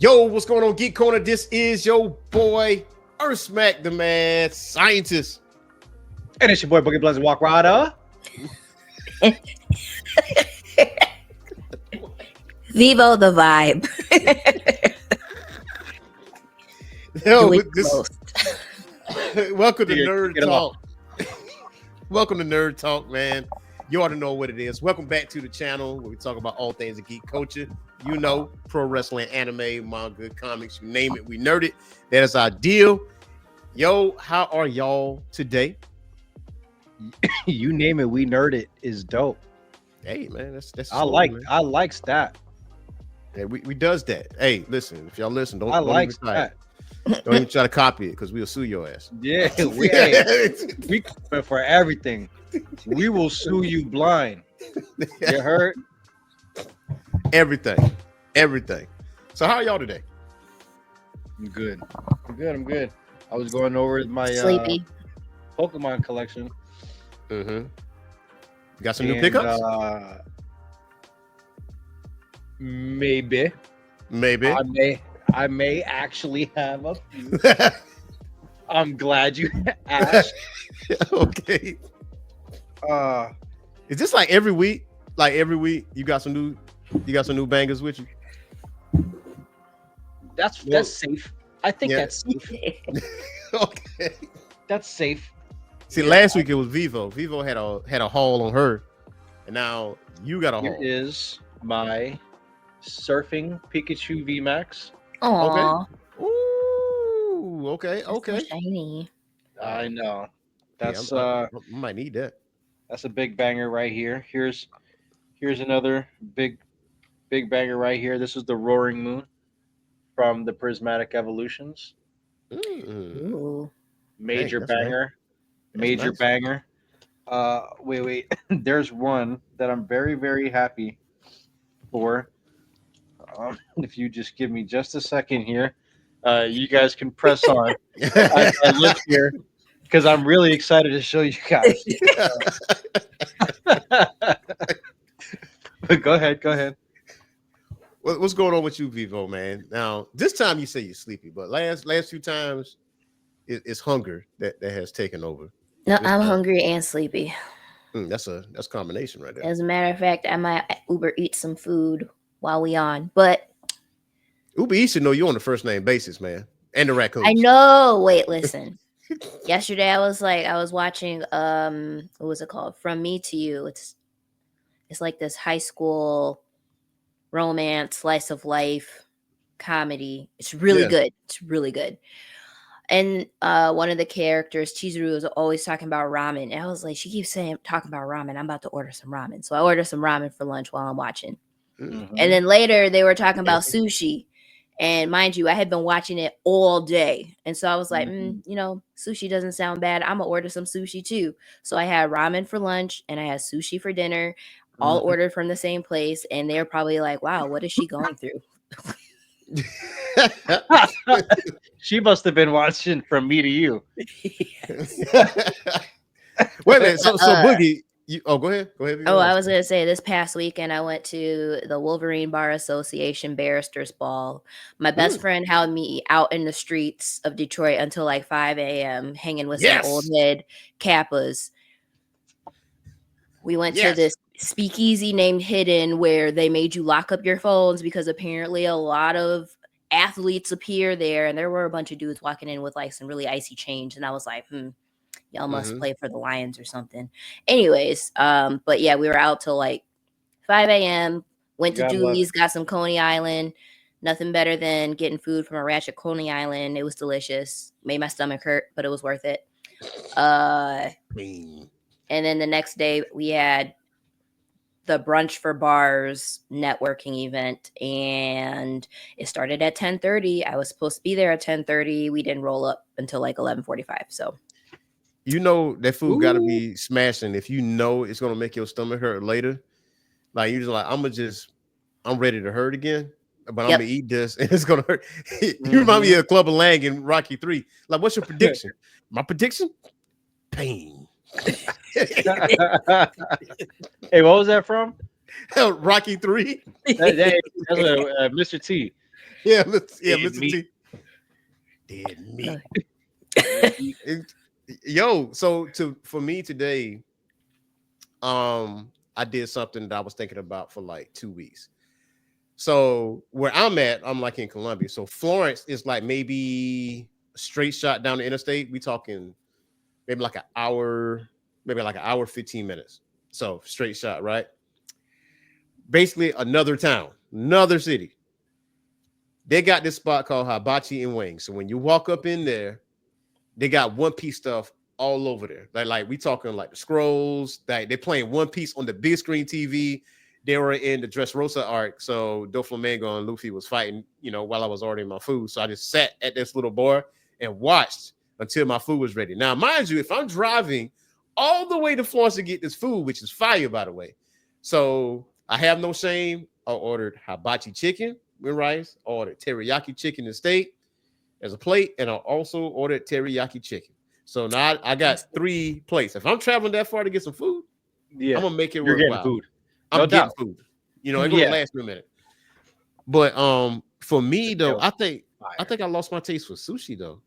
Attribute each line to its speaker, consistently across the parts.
Speaker 1: Yo, what's going on, Geek Corner? This is your boy, Earth Smack, the mad scientist.
Speaker 2: And it's your boy, Boogie Bloods Walk Rider.
Speaker 3: Vievo the vibe.
Speaker 1: Yo, welcome to Nerd Talk. Welcome to Nerd Talk, man. You ought to know what it is. Welcome back to the channel where we talk about all things in geek culture. You know, pro wrestling, anime, manga, comics, you name it, we nerd it. That is our deal. Yo, how are y'all today?
Speaker 2: You name it, we nerd it is dope.
Speaker 1: Hey, man, that's
Speaker 2: I like that.
Speaker 1: Yeah, we does that. Hey, listen, if y'all listen, don't
Speaker 2: like
Speaker 1: even try
Speaker 2: that.
Speaker 1: it. Don't even try to copy it because we'll sue your ass.
Speaker 2: Yeah, we coming for everything. We will sue you blind. You heard?
Speaker 1: Everything. So how are y'all today?
Speaker 2: I'm good. I'm good. I was going over my
Speaker 3: Sleepy.
Speaker 2: Pokemon collection.
Speaker 1: Mm-hmm. You got some new pickups?
Speaker 2: Maybe. I may actually have a few. I'm glad you asked.
Speaker 1: Okay. Is this like every week? Like every week you got some new bangers with you?
Speaker 2: That's safe. I think that's safe.
Speaker 1: Okay.
Speaker 2: That's safe.
Speaker 1: See, last week it was Vievo. Vievo had a haul on her, and now you got a haul.
Speaker 2: Here is my Surfing Pikachu VMAX.
Speaker 3: Aww.
Speaker 1: Okay. Ooh. Okay.
Speaker 3: So shiny.
Speaker 2: I know. That's
Speaker 1: I might need that.
Speaker 2: That's a big banger right here. Here's another big banger right here. This is the Roaring Moon from the Prismatic Evolutions.
Speaker 3: Ooh.
Speaker 2: Major
Speaker 1: Dang,
Speaker 2: banger. Major
Speaker 1: nice.
Speaker 2: banger. Wait. There's one that I'm very, very happy for. If you just give me just a second here, you guys can press on. I live here because I'm really excited to show you guys. Go ahead.
Speaker 1: What's going on with you, Vivo, man? Now, this time you say you're sleepy, but last few times it's hunger that has taken over.
Speaker 3: No, I'm hungry and sleepy.
Speaker 1: That's a combination right there.
Speaker 3: As a matter of fact, I might Uber eat some food while we on, but
Speaker 1: Uber Eats should know you on the first name basis, man. And the raccoons.
Speaker 3: I know. Wait, listen. Yesterday I was watching what was it called? From Me to You. It's like this high school romance, slice of life comedy. It's really good. It's really good. And one of the characters, Chizuru, was always talking about ramen. And I was like, she keeps talking about ramen. I'm about to order some ramen. So I ordered some ramen for lunch while I'm watching.
Speaker 1: Mm-hmm.
Speaker 3: And then later they were talking about sushi. And mind you, I had been watching it all day. And so I was like, sushi doesn't sound bad. I'm going to order some sushi too. So I had ramen for lunch and I had sushi for dinner, all ordered from the same place. And they're probably like, wow, what is she going through?
Speaker 2: She must have been watching From Me to You.
Speaker 1: Wait a minute. So Boogie, go ahead.
Speaker 3: I was going to say this past weekend, I went to the Wolverine Bar Association Barristers Ball. My best friend held me out in the streets of Detroit until like 5 a.m. hanging with some old head Kappas. We went to this speakeasy named Hidden where they made you lock up your phones because apparently a lot of athletes appear there. And there were a bunch of dudes walking in with like some really icy change. And I was like, y'all must play for the Lions or something. Anyways, but yeah, we were out till like 5 a.m. Went to Dooley's, got some Coney Island. Nothing better than getting food from a ranch at Coney Island. It was delicious. Made my stomach hurt, but it was worth it. And then the next day we had the Brunch for Bars networking event, and it started at 10:30. I was supposed to be there at 10:30. We didn't roll up until like 11:45. So
Speaker 1: you know that food got to be smashing if you know it's gonna make your stomach hurt later. Like you're just like, I'm ready to hurt again, but I'm gonna eat this and it's gonna hurt. You remind me of Clubber Lang in Rocky 3. Like, what's your prediction? My prediction? Pain.
Speaker 2: Hey, what was that from?
Speaker 1: Rocky 3.
Speaker 2: That's Mr. T.
Speaker 1: yeah,
Speaker 2: Dead
Speaker 1: Mr.
Speaker 2: meat.
Speaker 1: T. Dead
Speaker 3: Oh.
Speaker 1: meat. It- Yo, so for me today, I did something that I was thinking about for like 2 weeks. So where I'm at, I'm like in Columbia. So Florence is like maybe a straight shot down the interstate. We talking maybe like an hour, maybe like an hour 15 minutes. So straight shot, right? Basically another town, another city. They got this spot called Hibachi and Wings. So when you walk up in there, they got One Piece stuff all over there. Like we talking like the scrolls. That they playing One Piece on the big screen TV. They were in the Dressrosa arc, so Doflamingo and Luffy was fighting, while I was ordering my food. So I just sat at this little bar and watched until my food was ready. Now, mind you, if I'm driving all the way to Florence to get this food, which is fire, by the way, so I have no shame. I ordered hibachi chicken with rice. I ordered teriyaki chicken and steak as a plate, and I also ordered teriyaki chicken. So now I got 3 plates. If I'm traveling that far to get some food, I'm
Speaker 2: Yeah,
Speaker 1: gonna make it
Speaker 2: you're getting
Speaker 1: worthwhile.
Speaker 2: food, no
Speaker 1: I'm getting
Speaker 2: doubt.
Speaker 1: food. It's gonna
Speaker 2: Yeah,
Speaker 1: last me a minute. But for me
Speaker 2: that
Speaker 1: though,
Speaker 2: was
Speaker 1: I
Speaker 2: fire.
Speaker 1: think I lost my taste for sushi though.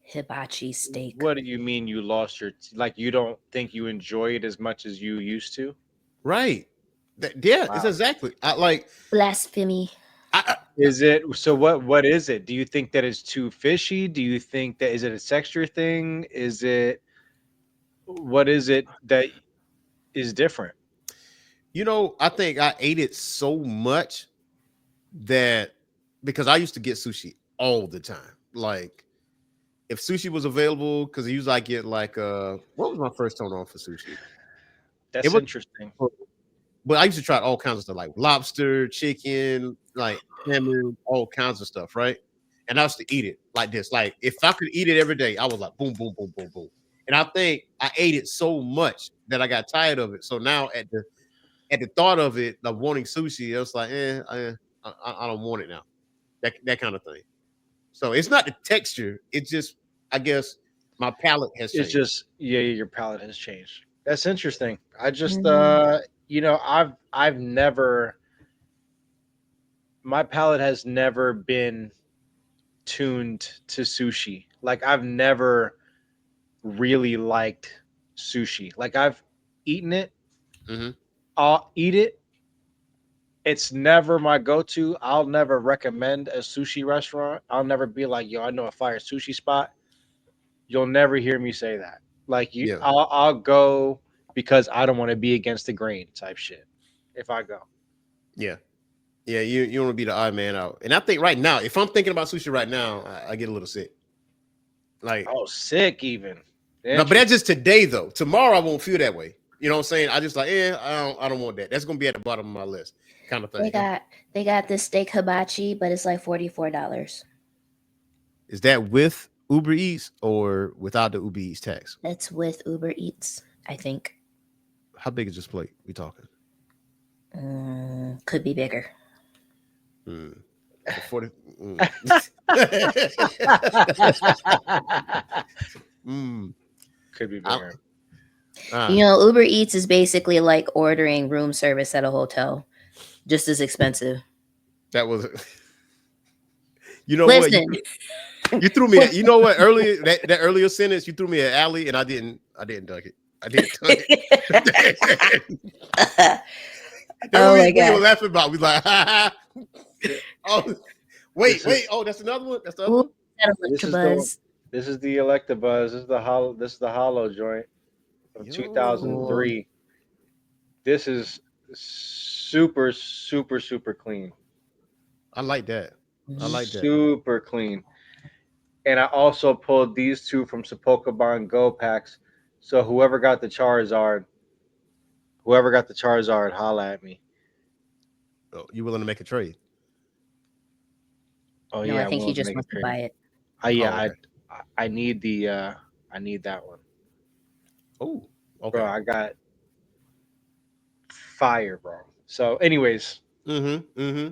Speaker 3: Hibachi steak.
Speaker 2: What do you mean you lost your like? You don't think you enjoy it as much as you used to?
Speaker 1: Right. Yeah, it's
Speaker 2: Wow.
Speaker 1: exactly. I like.
Speaker 3: Blasphemy.
Speaker 1: I
Speaker 2: Is it so? What is it? Do you think that it's too fishy? Do you think that is it a texture thing? Is it what is it that is different?
Speaker 1: I think I ate it so much that because I used to get sushi all the time. Like if sushi was available, because usually I get like what was my first turn on for sushi? It
Speaker 2: That's
Speaker 1: was,
Speaker 2: interesting.
Speaker 1: but I used to try all kinds of stuff like lobster, chicken, like salmon, all kinds of stuff, right? And I used to eat it like this. Like if I could eat it every day, I was like boom, boom, boom, boom, boom. And I think I ate it so much that I got tired of it. So now at the thought of it, like wanting sushi, I was like, I don't want it now. That kind of thing. So it's not the texture. It's just, I guess, my palate has
Speaker 2: It's
Speaker 1: changed.
Speaker 2: just yeah, your palate has changed. That's interesting. I just
Speaker 3: Mhm.
Speaker 2: I've never my palate has never been tuned to sushi. Like I've never really liked sushi. Like I've eaten it,
Speaker 1: Hmm.
Speaker 2: I'll eat it. It's never my go-to. I'll never recommend a sushi restaurant. I'll never be like, yo, I know a fire sushi spot. You'll never hear me say that. Like you,
Speaker 1: Yeah,
Speaker 2: I'll go because I don't want to be against the grain type shit. If I go,
Speaker 1: yeah, yeah. You want to be the odd man out. And I think right now, if I'm thinking about sushi right now, I get a little sick. Like
Speaker 2: oh, sick even.
Speaker 1: no, but that's
Speaker 2: Interesting.
Speaker 1: just today though. Tomorrow I won't feel that way. You know what I'm saying? I just like, I don't want that. That's gonna be at the bottom of my list, kind of
Speaker 3: They
Speaker 1: thing.
Speaker 3: got they got this steak hibachi, but it's like $44.
Speaker 1: Is that with Uber Eats or without the Uber Eats tax?
Speaker 3: That's with Uber Eats, I think.
Speaker 1: How big is this plate? We talking?
Speaker 3: Could be bigger.
Speaker 1: Hmm. For 40. Mm.
Speaker 2: Could be
Speaker 1: I,
Speaker 2: bigger.
Speaker 3: Uber Eats is basically like ordering room service at a hotel, just as expensive.
Speaker 1: that was. You know what?
Speaker 3: Listen,
Speaker 1: You threw me. You know what? Earlier that earlier sentence, you threw me an alley, and I didn't. I didn't duck it. I didn't duck it. Then
Speaker 3: oh
Speaker 1: we
Speaker 3: my
Speaker 1: we were
Speaker 3: god.
Speaker 1: laughing about. We like, oh,
Speaker 2: This
Speaker 1: wait.
Speaker 2: is
Speaker 1: Oh, that's another one. That's the other
Speaker 3: Ooh,
Speaker 1: one.
Speaker 3: that
Speaker 2: this is the
Speaker 3: Electabuzz.
Speaker 2: this is the Electabuzz. This is the hollow joint from
Speaker 1: Yo,
Speaker 3: Cool.
Speaker 2: 2003. This is super super super clean.
Speaker 1: I like that. I
Speaker 3: Mhm.
Speaker 1: like that.
Speaker 2: Super clean. And I also pulled these two from Pokemon Go packs. So whoever got the Charizard, holla at me.
Speaker 1: Oh, you willing to make a trade?
Speaker 2: Oh
Speaker 3: No, I
Speaker 2: yeah, I'm
Speaker 3: think he
Speaker 2: willing to
Speaker 3: just
Speaker 2: make a
Speaker 3: wants to
Speaker 2: trade.
Speaker 3: buy it.
Speaker 2: Yeah,
Speaker 1: Oh, okay.
Speaker 2: I need the I need that one,
Speaker 1: Oh,
Speaker 2: bro.
Speaker 1: okay.
Speaker 2: I got fire, bro. So, anyways,
Speaker 1: Mm-hmm. Mm-hmm.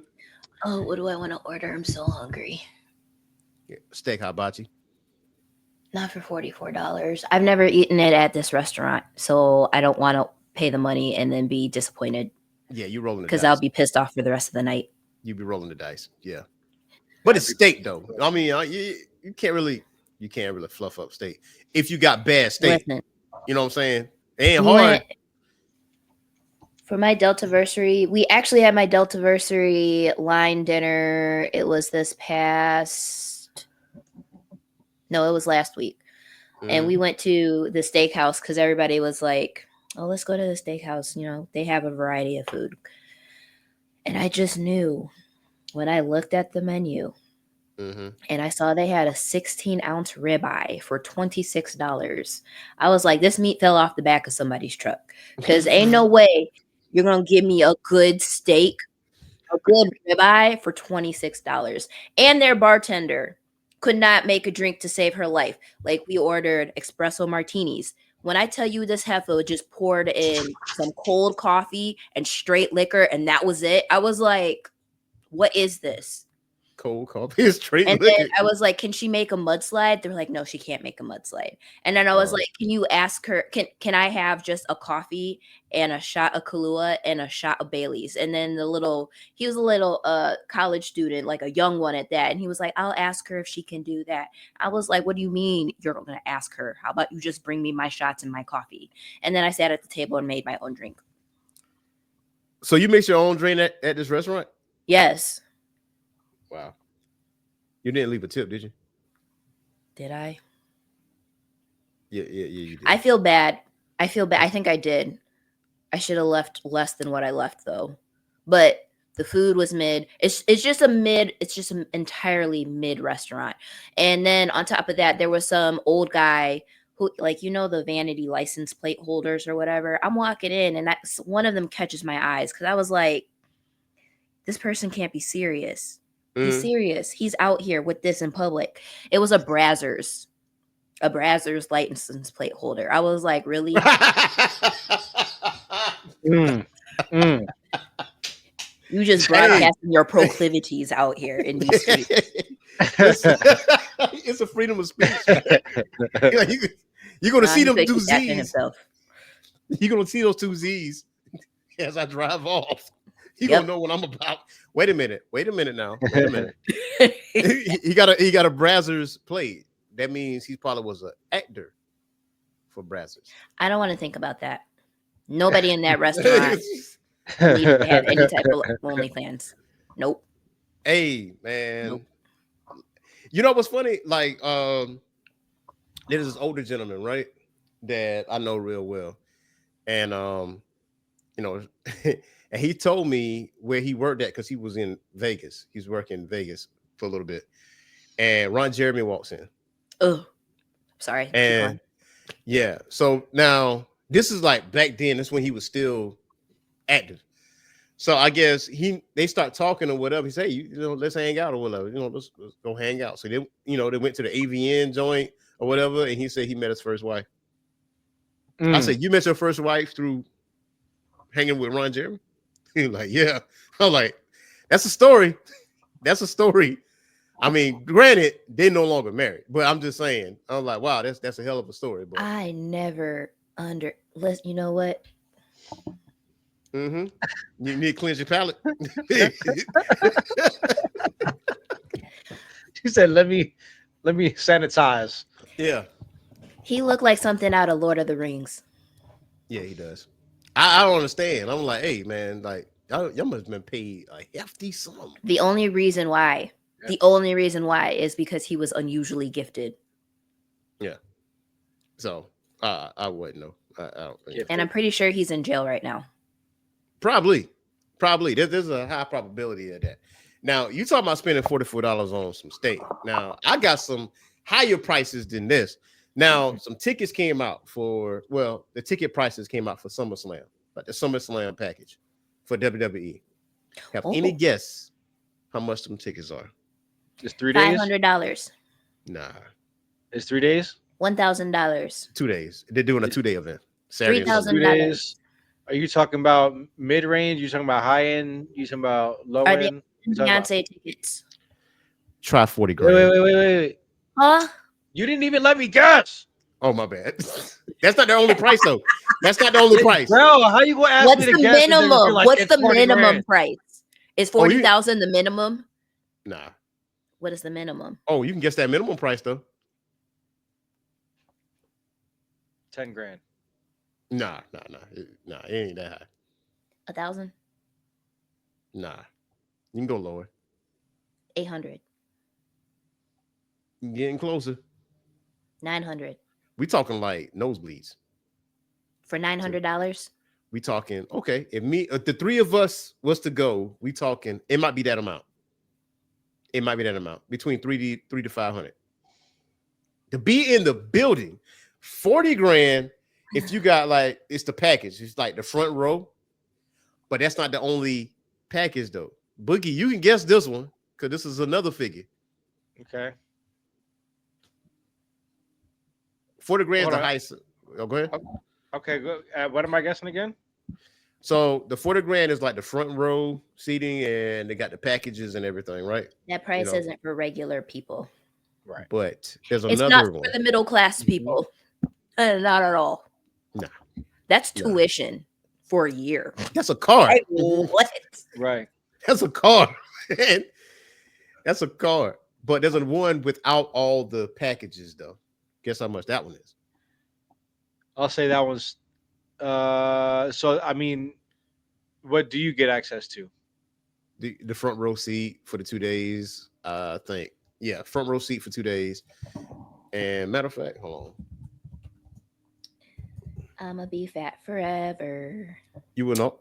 Speaker 3: Oh, what do I want to order? I'm so hungry.
Speaker 1: Yeah. Steak hibachi.
Speaker 3: Not for $44. I've never eaten it at this restaurant, so I don't want to pay the money and then be disappointed
Speaker 1: Yeah, you rolling the
Speaker 3: because I'll
Speaker 1: dice.
Speaker 3: be pissed off for the rest of the night.
Speaker 1: You be rolling the dice. Yeah. But it's steak though. I mean, you can't really fluff up steak if you got bad steak.
Speaker 3: Listen,
Speaker 1: You know what I'm saying? It ain't
Speaker 3: we
Speaker 1: hard.
Speaker 3: went for my Deltaversary. We actually had my Deltaversary line dinner. It was this past. No, it was last week. And we went to the steakhouse because everybody was like, oh, let's go to the steakhouse. You know, they have a variety of food. And I just knew when I looked at the menu and I saw they had a 16-ounce ribeye for $26. I was like, this meat fell off the back of somebody's truck because ain't no way you're going to give me a good steak, a good ribeye for $26. And their bartender could not make a drink to save her life. Like, we ordered espresso martinis. When I tell you this heifer just poured in some cold coffee and straight liquor, and that was it, I was like, what is this?
Speaker 1: Cold coffee is straight
Speaker 3: And
Speaker 1: liquor.
Speaker 3: then I was like, can she make a mudslide? They're like, no, she can't make a mudslide. And then I was like, can you ask her, can I have just a coffee and a shot of Kahlua and a shot of Bailey's? And then he was a little college student, like a young one at that. And he was like, I'll ask her if she can do that. I was like, what do you mean you're going to ask her? How about you just bring me my shots and my coffee? And then I sat at the table and made my own drink.
Speaker 1: So you mix your own drink at this restaurant?
Speaker 3: Yes.
Speaker 1: Wow. You didn't leave a tip, did you?
Speaker 3: Did I?
Speaker 1: Yeah, you did.
Speaker 3: I feel bad. I think I did. I should have left less than what I left though. But the food was mid. It's just an entirely mid restaurant. And then on top of that, there was some old guy who, like, you know, the vanity license plate holders or whatever. I'm walking in and one of them catches my eyes because I was like, this person can't be serious. He's serious. He's out here with this in public. It was a Brazzers license plate holder. I was like, really? You just broadcasting your proclivities out here in these streets.
Speaker 1: It's a freedom of speech. You're going to see them two Z's. You're going to see those two Z's as I drive off. You're going to know what I'm about. Wait a minute now. Wait a minute. he got a Brazzers plate. That means he probably was an actor for Brazzers.
Speaker 3: I don't want to think about that. Nobody in that restaurant needs to have any type of OnlyFans. Nope.
Speaker 1: Hey, man. Nope. You know what's funny? Like, there's this older gentleman, right, that I know real well. And, you know, and he told me where he worked at because he was in Vegas. He's working in Vegas for a little bit. And Ron Jeremy walks in.
Speaker 3: Oh, sorry.
Speaker 1: And yeah, so now this is like back then. That's when he was still active. So I guess they start talking or whatever. He say, you know, let's hang out or whatever. You know, let's go hang out. So they went to the AVN joint or whatever, and he said he met his first wife. I said, you met your first wife through hanging with Ron Jeremy? He was like, yeah. I'm like, that's a story. That's a story. I mean, granted, they're no longer married, but I'm just saying. I'm like, wow, that's a hell of a story. But
Speaker 3: I never you know what?
Speaker 1: You need to cleanse your palate.
Speaker 2: She said, let me sanitize.
Speaker 1: Yeah.
Speaker 3: He looked like something out of Lord of the Rings.
Speaker 1: Yeah, he does. I don't understand. I'm like, hey, man, like, y'all must have been paid a hefty sum.
Speaker 3: The only reason why is because he was unusually gifted. Yeah.
Speaker 1: So I wouldn't know. I don't think.
Speaker 3: And I'm pretty sure he's in jail right now.
Speaker 1: Probably. There's a high probability of that. Now, you talking about spending $44 on some steak. Now, I got some higher prices than this. Now, some tickets came out the ticket prices came out for SummerSlam, like the SummerSlam package for WWE. Have any guess how much some tickets are?
Speaker 2: It's 3 days?
Speaker 3: $500.
Speaker 1: Nah.
Speaker 2: It's 3 days?
Speaker 3: $1,000.
Speaker 1: 2 days. They're doing a 2-day event. Saturday.
Speaker 3: $3,000.
Speaker 2: Are you talking about mid-range? You talking about high-end? You talking about low-end?
Speaker 3: Beyonce tickets.
Speaker 1: Try 40 grand.
Speaker 2: Wait.
Speaker 3: Huh?
Speaker 2: You didn't even let me guess.
Speaker 1: Oh, my bad. That's not the only price, though. That's not the only price.
Speaker 2: Bro, how you going to ask me to guess?
Speaker 3: What's the minimum price? Is 40,000 the minimum?
Speaker 1: Nah.
Speaker 3: What is the minimum?
Speaker 1: Oh, you can guess that minimum price though.
Speaker 2: 10 grand.
Speaker 1: Nah. It ain't that high.
Speaker 3: 1,000.
Speaker 1: Nah, you can go lower.
Speaker 3: 800.
Speaker 1: You getting closer.
Speaker 3: 900.
Speaker 1: We talking like nosebleeds.
Speaker 3: For
Speaker 1: So
Speaker 3: $900.
Speaker 1: we talking okay. If the three of us was to go, we talking. It might be that amount. It might be that amount between three to 500 to be in the building. 40 grand. If you got like it's the package, it's like the front row, but that's not the only package though. Boogie, you can guess this one because this is another figure.
Speaker 2: Okay.
Speaker 1: 40 grand is
Speaker 2: Hold
Speaker 1: the
Speaker 2: on.
Speaker 1: highest. Oh, go ahead.
Speaker 2: Okay. Good. What am I guessing again?
Speaker 1: So the 40 grand is like the front row seating, and they got the packages and everything, right?
Speaker 3: That
Speaker 1: You
Speaker 3: price
Speaker 1: know,
Speaker 3: isn't for regular people.
Speaker 2: Right.
Speaker 1: but there's
Speaker 3: It's not
Speaker 1: another
Speaker 3: for
Speaker 1: one.
Speaker 3: the middle class people. Not at all.
Speaker 1: Nah,
Speaker 3: That's
Speaker 1: nah.
Speaker 3: tuition for a year.
Speaker 1: That's a car.
Speaker 3: Like, what?
Speaker 2: Right.
Speaker 1: That's a car. Man. That's a car. But there's a one without all the packages, though. Guess how much that one is?
Speaker 2: I'll say that was. So I mean, what do you get access to?
Speaker 1: The front row seat for the 2 days. I think. Yeah, front row seat for 2 days. And matter of fact, hold on.
Speaker 3: I'ma be fat forever.
Speaker 1: You will not.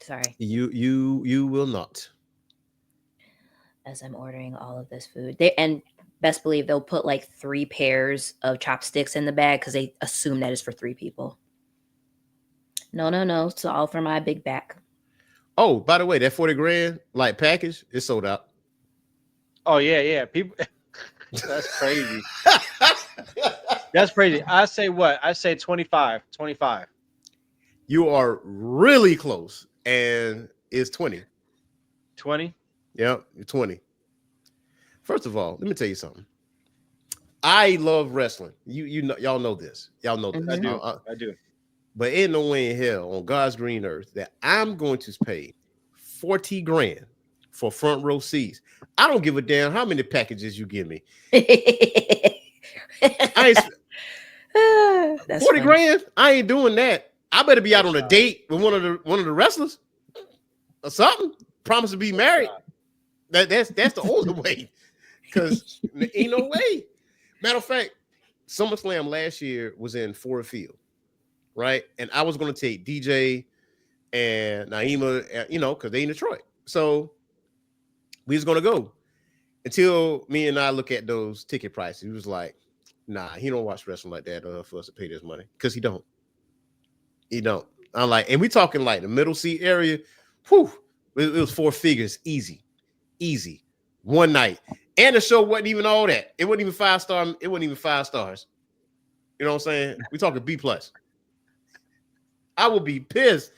Speaker 3: Sorry.
Speaker 1: You will not.
Speaker 3: As I'm ordering all of this food. And best believe they'll put like 3 pairs of chopsticks in the bag because they assume that is for 3 people. No. It's all for my big back.
Speaker 1: Oh, by the way, that 40 grand like package is sold out.
Speaker 2: Oh yeah. People. That's crazy. That's crazy. I say what? I say 25. 25.
Speaker 1: You are really close, and it's 20.
Speaker 2: 20.
Speaker 1: Yep, you're 20. First of all, let me tell you something. I love wrestling. You know, y'all know this. Y'all know this.
Speaker 2: I do.
Speaker 1: Uh,
Speaker 2: I do.
Speaker 1: But ain't no way in hell on God's green earth that I'm going to pay 40 grand for front row seats. I don't give a damn how many packages you give me. I ain't
Speaker 3: That's
Speaker 1: 40
Speaker 3: funny.
Speaker 1: grand. I ain't doing that. I better be out on a date with one of the wrestlers or something. Promise to be married. That's the only way. Because ain't no way. Matter of fact, SummerSlam last year was in Ford Field, right? And I was going to take DJ and Naima, because they in Detroit. So we was going to go until me and I look at those ticket prices. He was like, nah, he don't watch wrestling like that for us to pay this money because he don't. He don't. I'm like, and we talking like the middle seat area. Whew, it was 4 figures, easy. One night. And the show wasn't even all that. It wasn't even 5-star. It wasn't even 5 stars. You know what I'm saying? We talking B plus. I will be pissed.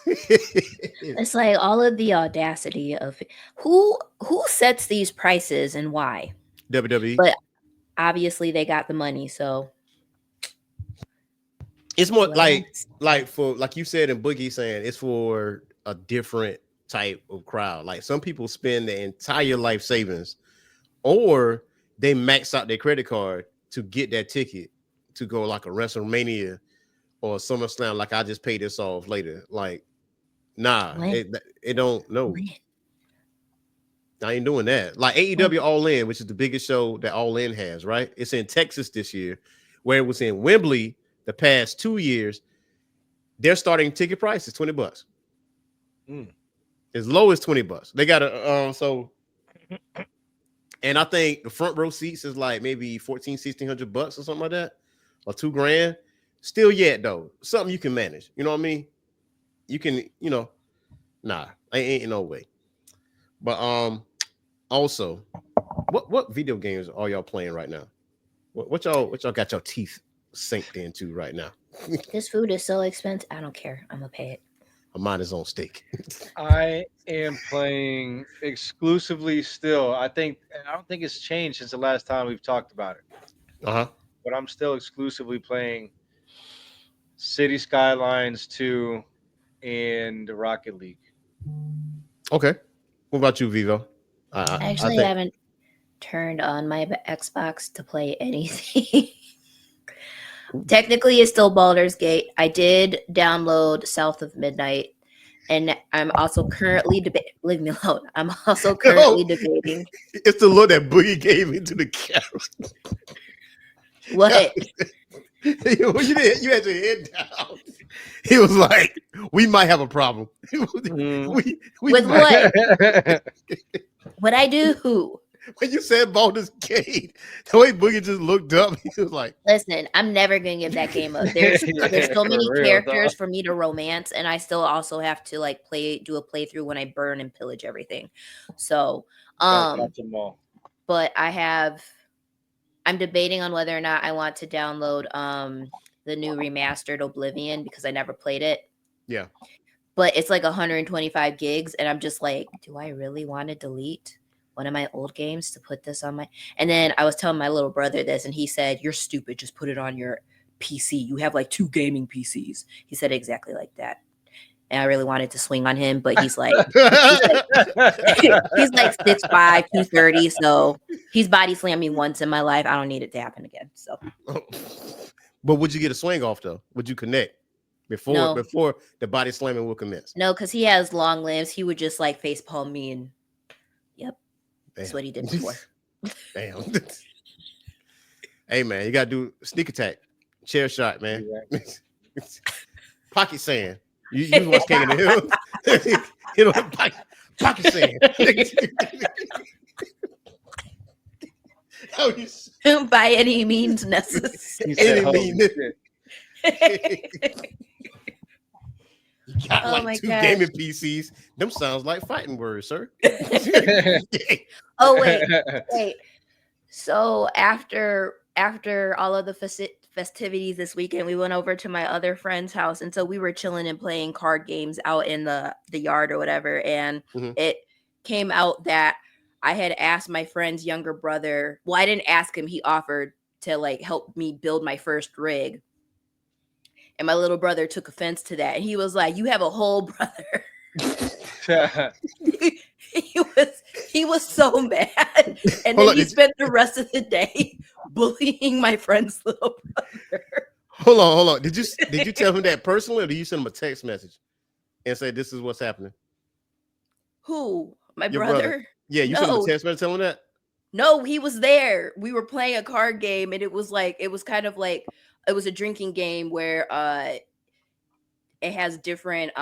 Speaker 3: It's like all of the audacity of who sets these prices and why.
Speaker 1: WWE.
Speaker 3: But obviously they got the money, so
Speaker 1: it's more
Speaker 3: well,
Speaker 1: like you said, and Boogie saying it's for a different type of crowd. Like some people spend their entire life savings, or they max out their credit card to get that ticket to go like a WrestleMania or SummerSlam. Like I just pay this off later. Like, nah, it don't no. I ain't doing that. Like AEW All In, which is the biggest show that All In has, right? It's in Texas this year, where it was in Wembley the past 2 years. Their starting ticket price is $20. As low as $20. They got a and I think the front row seats is like maybe $1,400-$1,600 or something like that, or $2 grand. Still yet though, something you can manage. You know what I mean? You can, nah, I ain't no way. But also, what video games are y'all playing right now? What y'all got your teeth synced into right now?
Speaker 3: This food is so expensive. I don't care. I'm gonna pay it.
Speaker 1: Mine is on steak.
Speaker 2: I am playing exclusively still. I don't think it's changed since the last time we've talked about it. But I'm still exclusively playing City Skylines 2 and the Rocket League.
Speaker 1: Okay. What about you, Vivo?
Speaker 3: I
Speaker 1: I
Speaker 3: actually
Speaker 1: think
Speaker 3: haven't turned on my Xbox to play anything. Technically, it's still Baldur's Gate. I did download South of Midnight, and I'm also currently debating. Leave me alone. I'm also currently
Speaker 1: oh,
Speaker 3: debating
Speaker 1: it's the look that Boogie gave into the camera.
Speaker 3: what.
Speaker 1: You had your head down. He was like, "We might have a problem.
Speaker 2: Mm.
Speaker 1: We
Speaker 3: With
Speaker 1: might."
Speaker 3: what? What I do?
Speaker 1: When you said Baldur's Gate, the way Boogie just looked up, he was like,
Speaker 3: Listen, I'm never gonna give that game up. There's so
Speaker 2: For
Speaker 3: many
Speaker 2: real, dog.
Speaker 3: characters for me to romance, and I still also have to like do a playthrough when I burn and pillage everything. So,
Speaker 2: Gotta catch them all.
Speaker 3: but I'm debating on whether or not I want to download the new remastered Oblivion because I never played it.
Speaker 1: "Yeah,
Speaker 3: But it's like 125 gigs, and I'm just like, do I really want to delete one of my old games to put this on my? And then I was telling my little brother this, and he said, "You're stupid. Just put it on your PC. You have like 2 gaming PCs." He said exactly like that. And I really wanted to swing on him, but he's like, he's like, he's like 6'5", 230. So he's body slammed me once in my life. I don't need it to happen again. So
Speaker 1: But would you get a swing off though? Would you connect
Speaker 3: no,
Speaker 1: before the body slamming will commence?
Speaker 3: no, because he has long limbs. He would just like face palm me, and yep, that's
Speaker 1: Damn.
Speaker 3: what he did before.
Speaker 1: Damn. Hey man, you gotta do sneak attack, chair shot, man. Pocket sand. You watch King of the Hill. You know, pocket sand. Oh,
Speaker 3: By any means necessary.
Speaker 2: He said,
Speaker 1: Any
Speaker 2: "Holy
Speaker 1: mean-
Speaker 2: shit."
Speaker 1: You got
Speaker 3: Oh
Speaker 1: like
Speaker 3: my
Speaker 1: 2
Speaker 3: gosh.
Speaker 1: gaming PCs. Them sounds like fighting words, sir.
Speaker 3: Oh wait. So after all of the festivities this weekend, we went over to my other friend's house, and so we were chilling and playing card games out in the yard or whatever. And
Speaker 1: Mhm.
Speaker 3: it came out that I had asked my friend's younger brother. Well, I didn't ask him. He offered to like help me build my first rig. And my little brother took offense to that. And he was like, "You have a whole brother." he was so mad. And
Speaker 1: Hold
Speaker 3: then
Speaker 1: on,
Speaker 3: he spent the rest of the day bullying my friend's little brother.
Speaker 1: Hold on. Did you tell him that personally, or did you send him a text message and say this is what's happening?
Speaker 3: Who? My
Speaker 1: Your
Speaker 3: brother?
Speaker 1: Yeah, you sent him a
Speaker 3: No.
Speaker 1: text message telling him that?
Speaker 3: No, he was there. We were playing a card game, and it was kind of like it was a drinking game where it has different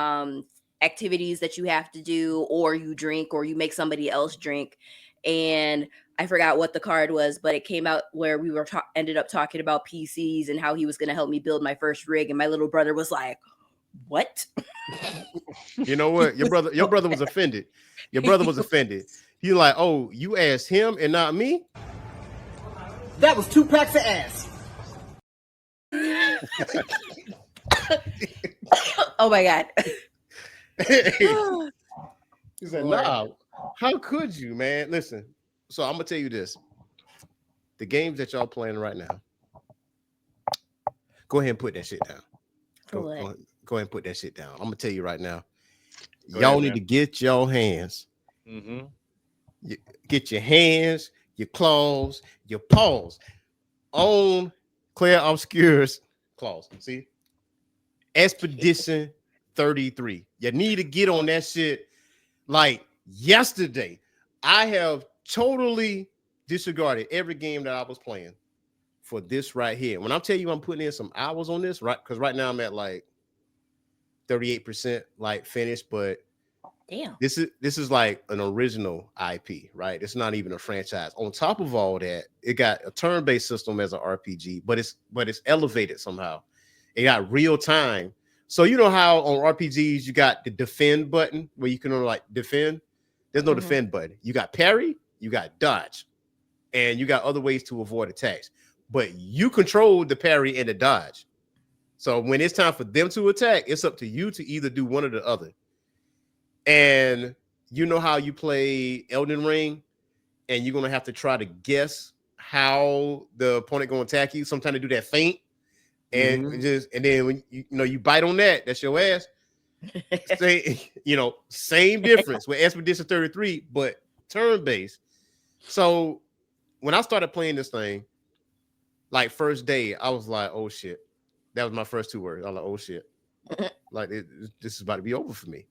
Speaker 3: activities that you have to do, or you drink, or you make somebody else drink. And I forgot what the card was, but it came out where we were ended up talking about PCs and how he was going to help me build my first rig. And my little brother was like, "What?"
Speaker 1: You know what? Your brother was offended. Your brother was offended. He like, "Oh, you asked him and not me?"
Speaker 4: That was 2 packs of ass.
Speaker 3: Oh my god.
Speaker 1: He said,
Speaker 3: Lord.
Speaker 1: "Nah, how could you, man? Listen, so I'm gonna tell you this: the games that y'all playing right now, go ahead and put that shit down.
Speaker 3: For what?
Speaker 1: Go ahead and put that shit down. I'm gonna tell you right now,
Speaker 2: Go
Speaker 1: y'all
Speaker 2: ahead,
Speaker 1: need
Speaker 2: man.
Speaker 1: to get your hands,
Speaker 2: Mm-hmm.
Speaker 1: get your hands, your claws, your paws on Claire Obscure's claws. See, Expedition 33. You need to get on that shit like yesterday. I have totally disregarded every game that I was playing for this right here. When I'm telling you I'm putting in some hours on this, right? Because right now I'm at like 38% like finished, but
Speaker 3: Damn.
Speaker 1: this is like an original IP, right? It's not even a franchise. On top of all that, it got a turn-based system as an RPG, but it's elevated somehow. It got real time. So you know how on RPGs you got the defend button where you can like defend. There's no defend button. You got parry, you got dodge, and you got other ways to avoid attacks. But you control the parry and the dodge. So when it's time for them to attack, it's up to you to either do one or the other. And you know how you play Elden Ring, and you're gonna have to try to guess how the opponent gonna attack you. Sometimes they do that feint, and and then when you bite on that, that's your ass. Same difference with Expedition 33, but turn-based. So when I started playing this thing, like first day, I was like, oh shit. That was my first 2 words. I was like, oh shit. Like this is about to be over for me.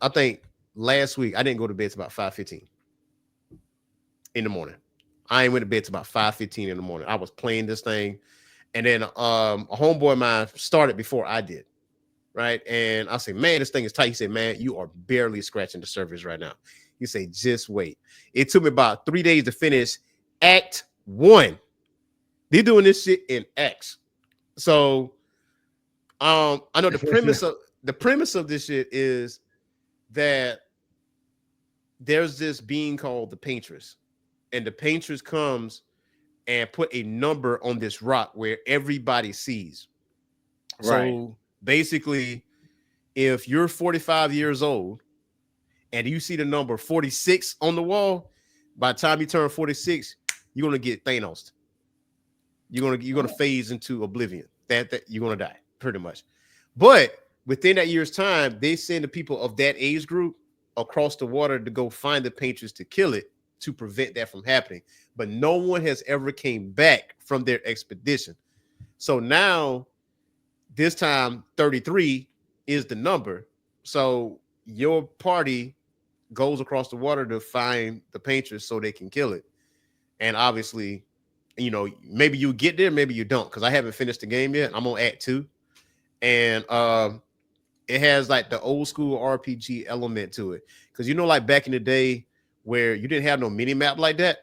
Speaker 1: I think last week I didn't go to bed till about 5:15 in the morning. I ain't went to bed till about 5:15 in the morning. I was playing this thing, and then a homeboy of mine started before I did, right? And I say, man, this thing is tight. He said, man, you are barely scratching the surface right now. He said, just wait. It took me about 3 days to finish Act 1. They're doing this shit in X. So I know the premise of this shit is that there's this being called the paintress, and the paintress comes and put a number on this rock where everybody sees. Right. So basically, if you're 45 years old and you see the number 46 on the wall, by the time you turn 46, you're gonna get Thanos. You're gonna phase into oblivion. That you're gonna die, pretty much. But within that year's time, they send the people of that age group across the water to go find the paintress to kill it, to prevent that from happening. But no one has ever came back from their expedition. So now, this time 33 is the number. So your party goes across the water to find the paintress so they can kill it. And obviously, you know, maybe you get there, maybe you don't, because I haven't finished the game yet. I'm on Act 2. And it has like the old school RPG element to it. Because, you know, like back in the day where you didn't have no mini map like that,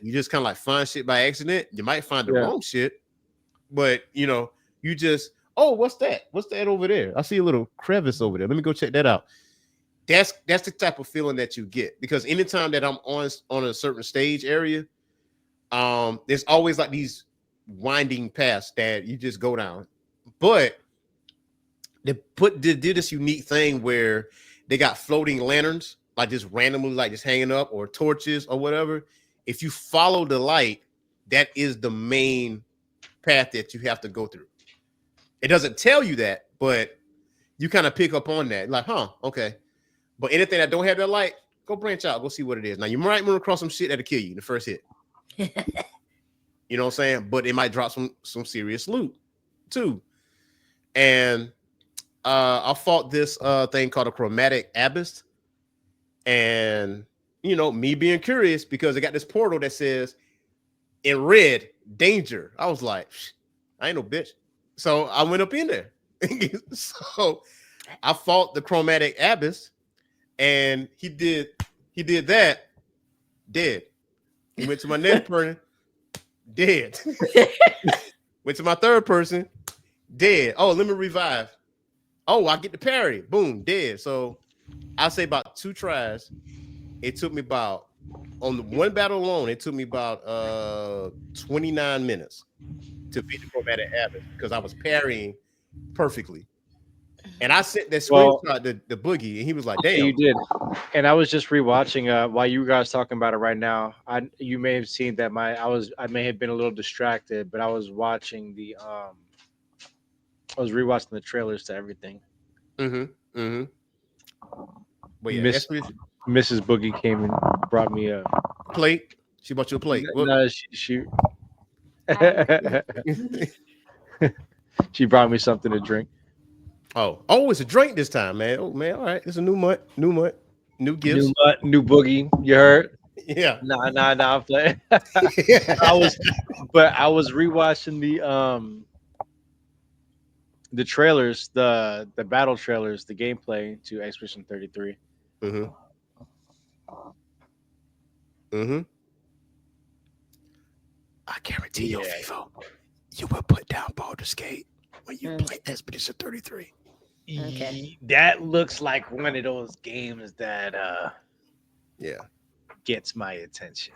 Speaker 1: you just kind of like find shit by accident. You might find the wrong shit, but, you know, you just, oh, what's that? What's that over there? I see a little crevice over there. Let me go check that out. That's the type of feeling that you get, because anytime that I'm on a certain stage area, there's always like these winding paths that you just go down. But they did this unique thing where they got floating lanterns, like just randomly, like just hanging up, or torches or whatever. If you follow the light, that is the main path that you have to go through. It doesn't tell you that, but you kind of pick up on that, like, huh, okay. But anything that don't have that light, go branch out, go see what it is. Now you might run across some shit that'll kill you in the first hit. You know what I'm saying? But it might drop some serious loot too. And I fought this thing called a chromatic abyss. And, you know, me being curious, because it got this portal that says in red, danger. I was like, I ain't no bitch. So I went up in there. So I fought the chromatic abyss, and he did that, dead. He went to my next person, dead. Went to my third person, dead. Oh, let me revive. Oh, I get the parry. Boom, dead. So I'll say about 2 tries. It took me about, on the one battle alone, it took me about 29 minutes to beat the chromatic abyss, because I was parrying perfectly. And I sent that screenshot the boogie, and he was like, damn.
Speaker 2: You did. And I was just rewatching while you guys talking about it right now. You may have seen that I may have been a little distracted, but I was watching I was rewatching the trailers to everything.
Speaker 1: But yeah,
Speaker 2: Mrs. Boogie came and brought me a
Speaker 1: plate. She brought you a plate.
Speaker 2: No, she she brought me something to drink.
Speaker 1: Oh, it's a drink this time, man. Oh man, all right. It's a new month, new gifts,
Speaker 2: new boogie. You heard?
Speaker 1: Yeah.
Speaker 2: Nah. I'm playing. I was rewatching the trailers, the battle trailers, the gameplay to Expedition 33.
Speaker 1: I guarantee you, Vievo, you will put down Baldur's Gate when you play Expedition 33.
Speaker 3: Okay.
Speaker 2: That looks like one of those games that gets my attention.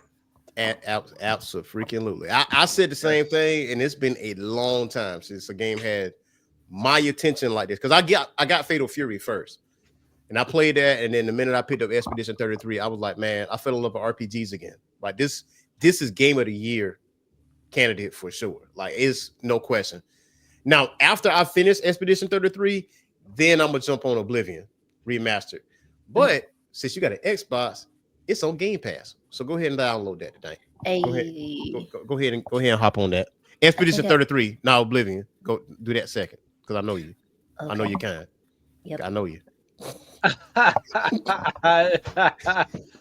Speaker 1: Absolutely. I said the same thing, and it's been a long time since a game had my attention like this, because I got Fatal Fury first, and I played that, and then the minute I picked up Expedition 33, I was like, man, I fell in love with RPGs again. Like this is game of the year candidate for sure. Like, it's no question. Now, after I finish Expedition 33, then I'm gonna jump on Oblivion Remastered. But since you got an Xbox, it's on Game Pass. So go ahead and download that tonight. Go ahead. Go ahead and hop on that. Expedition 33, now Oblivion. Go do that second. Because I know you.
Speaker 3: Okay.
Speaker 1: I know you can.
Speaker 3: Yep.
Speaker 1: I know you.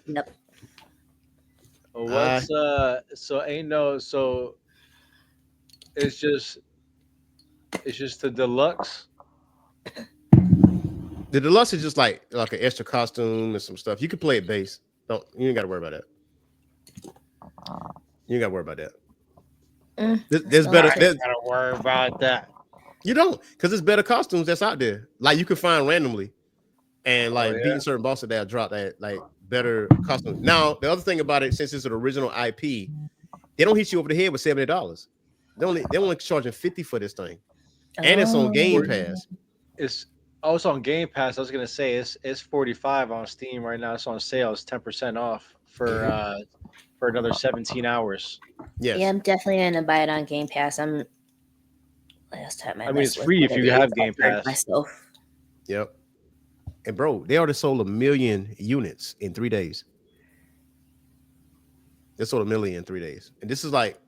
Speaker 3: Yep.
Speaker 2: What's so ain't no so it's just the deluxe.
Speaker 1: The deluxe is just like an extra costume and some stuff. You can play it base. You ain't gotta worry about that. You ain't gotta worry about that. There's better.
Speaker 2: Gotta worry about that.
Speaker 1: You don't, because there's better costumes that's out there. Like you can find randomly, and like beating certain bosses that drop that like better costumes. Now the other thing about it, since it's an original IP, they don't hit you over the head with $70. They're only charging $50 for this thing, and it's on Game Pass.
Speaker 2: It's on Game Pass. I was gonna say it's $45 on Steam right now. It's on sale. It's 10% off for another 17 hours.
Speaker 1: Yes.
Speaker 3: Yeah, I'm definitely gonna buy it on Game Pass. Last time I
Speaker 2: mean, it's free if you have Game Pass.
Speaker 3: Myself.
Speaker 1: Yep. And bro, they already sold 1 million units in 3 days. They sold 1 million in 3 days, and this is like,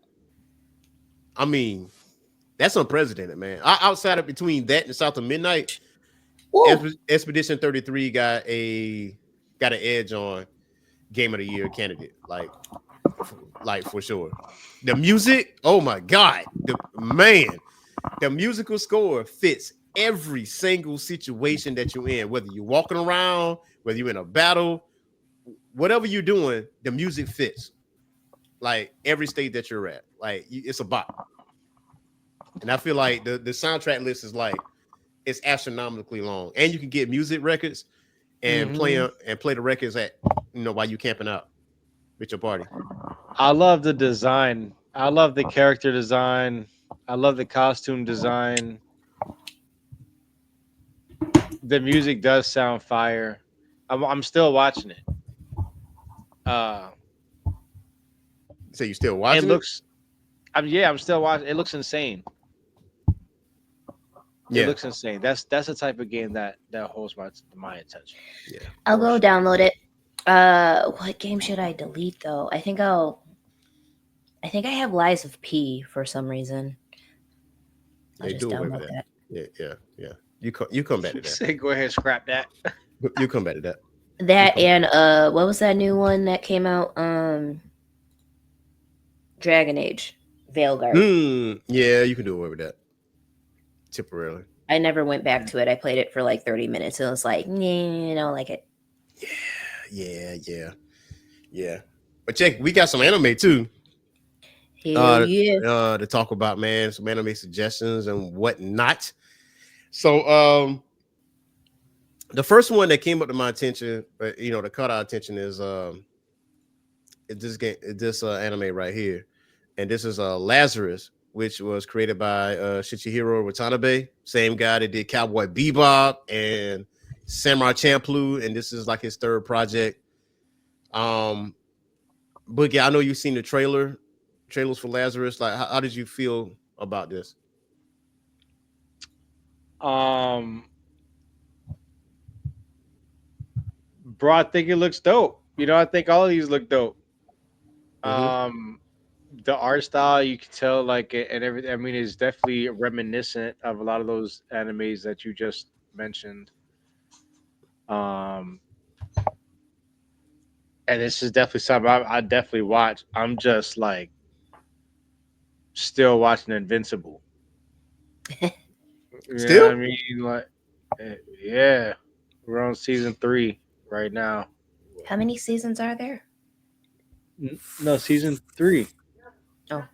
Speaker 1: I mean, that's unprecedented, man. Outside of between that and South of Midnight, Expedition 33 got an edge on Game of the Year candidate, like for sure. The music, oh my god, the musical score fits every single situation that you're in, whether you're walking around, whether you're in a battle, whatever you're doing, the music fits. Like every state that you're at, like it's a bop. And I feel like the soundtrack list is like, it's astronomically long, and you can get music records and play the records at while you camping out with your party.
Speaker 2: I love the design. I love the character design. I love the costume design. The music does sound fire. I'm still watching it.
Speaker 1: So you still watching?
Speaker 2: It looks. I'm still watching. It looks insane.
Speaker 1: Yeah.
Speaker 2: It looks insane. That's the type of game that holds my attention.
Speaker 1: Yeah.
Speaker 3: I'll go download it. What game should I delete though? I think I have Lies of P for some reason. I'll just download that.
Speaker 1: Yeah. You come back to that.
Speaker 2: Say, go ahead, scrap that.
Speaker 1: You come back to that.
Speaker 3: That and what was that new one that came out? Dragon Age, Veilguard.
Speaker 1: Yeah, you can do away with that temporarily.
Speaker 3: I never went back to it. I played it for like 30 minutes and it was like, nah, I don't like it.
Speaker 1: Yeah. But check, we got some anime too. To talk about, man, some anime suggestions and whatnot. So the first one that came up to my attention, that caught our attention is this anime right here. And this is Lazarus, which was created by Shichihiro Watanabe, same guy that did Cowboy Bebop and Samurai Champloo, and this is like his third project. But yeah, I know you've seen the trailers for Lazarus. Like, how did you feel about this?
Speaker 2: Bro, I think it looks dope. I think all of these look dope. The art style, you can tell, like, and everything. I mean, it's definitely reminiscent of a lot of those animes that you just mentioned. And this is definitely something I definitely watch. I'm just like still watching Invincible.
Speaker 1: Still?
Speaker 2: I mean, like, yeah, we're on season 3 right now.
Speaker 3: How many seasons are there?
Speaker 2: No, season 3.
Speaker 3: Oh.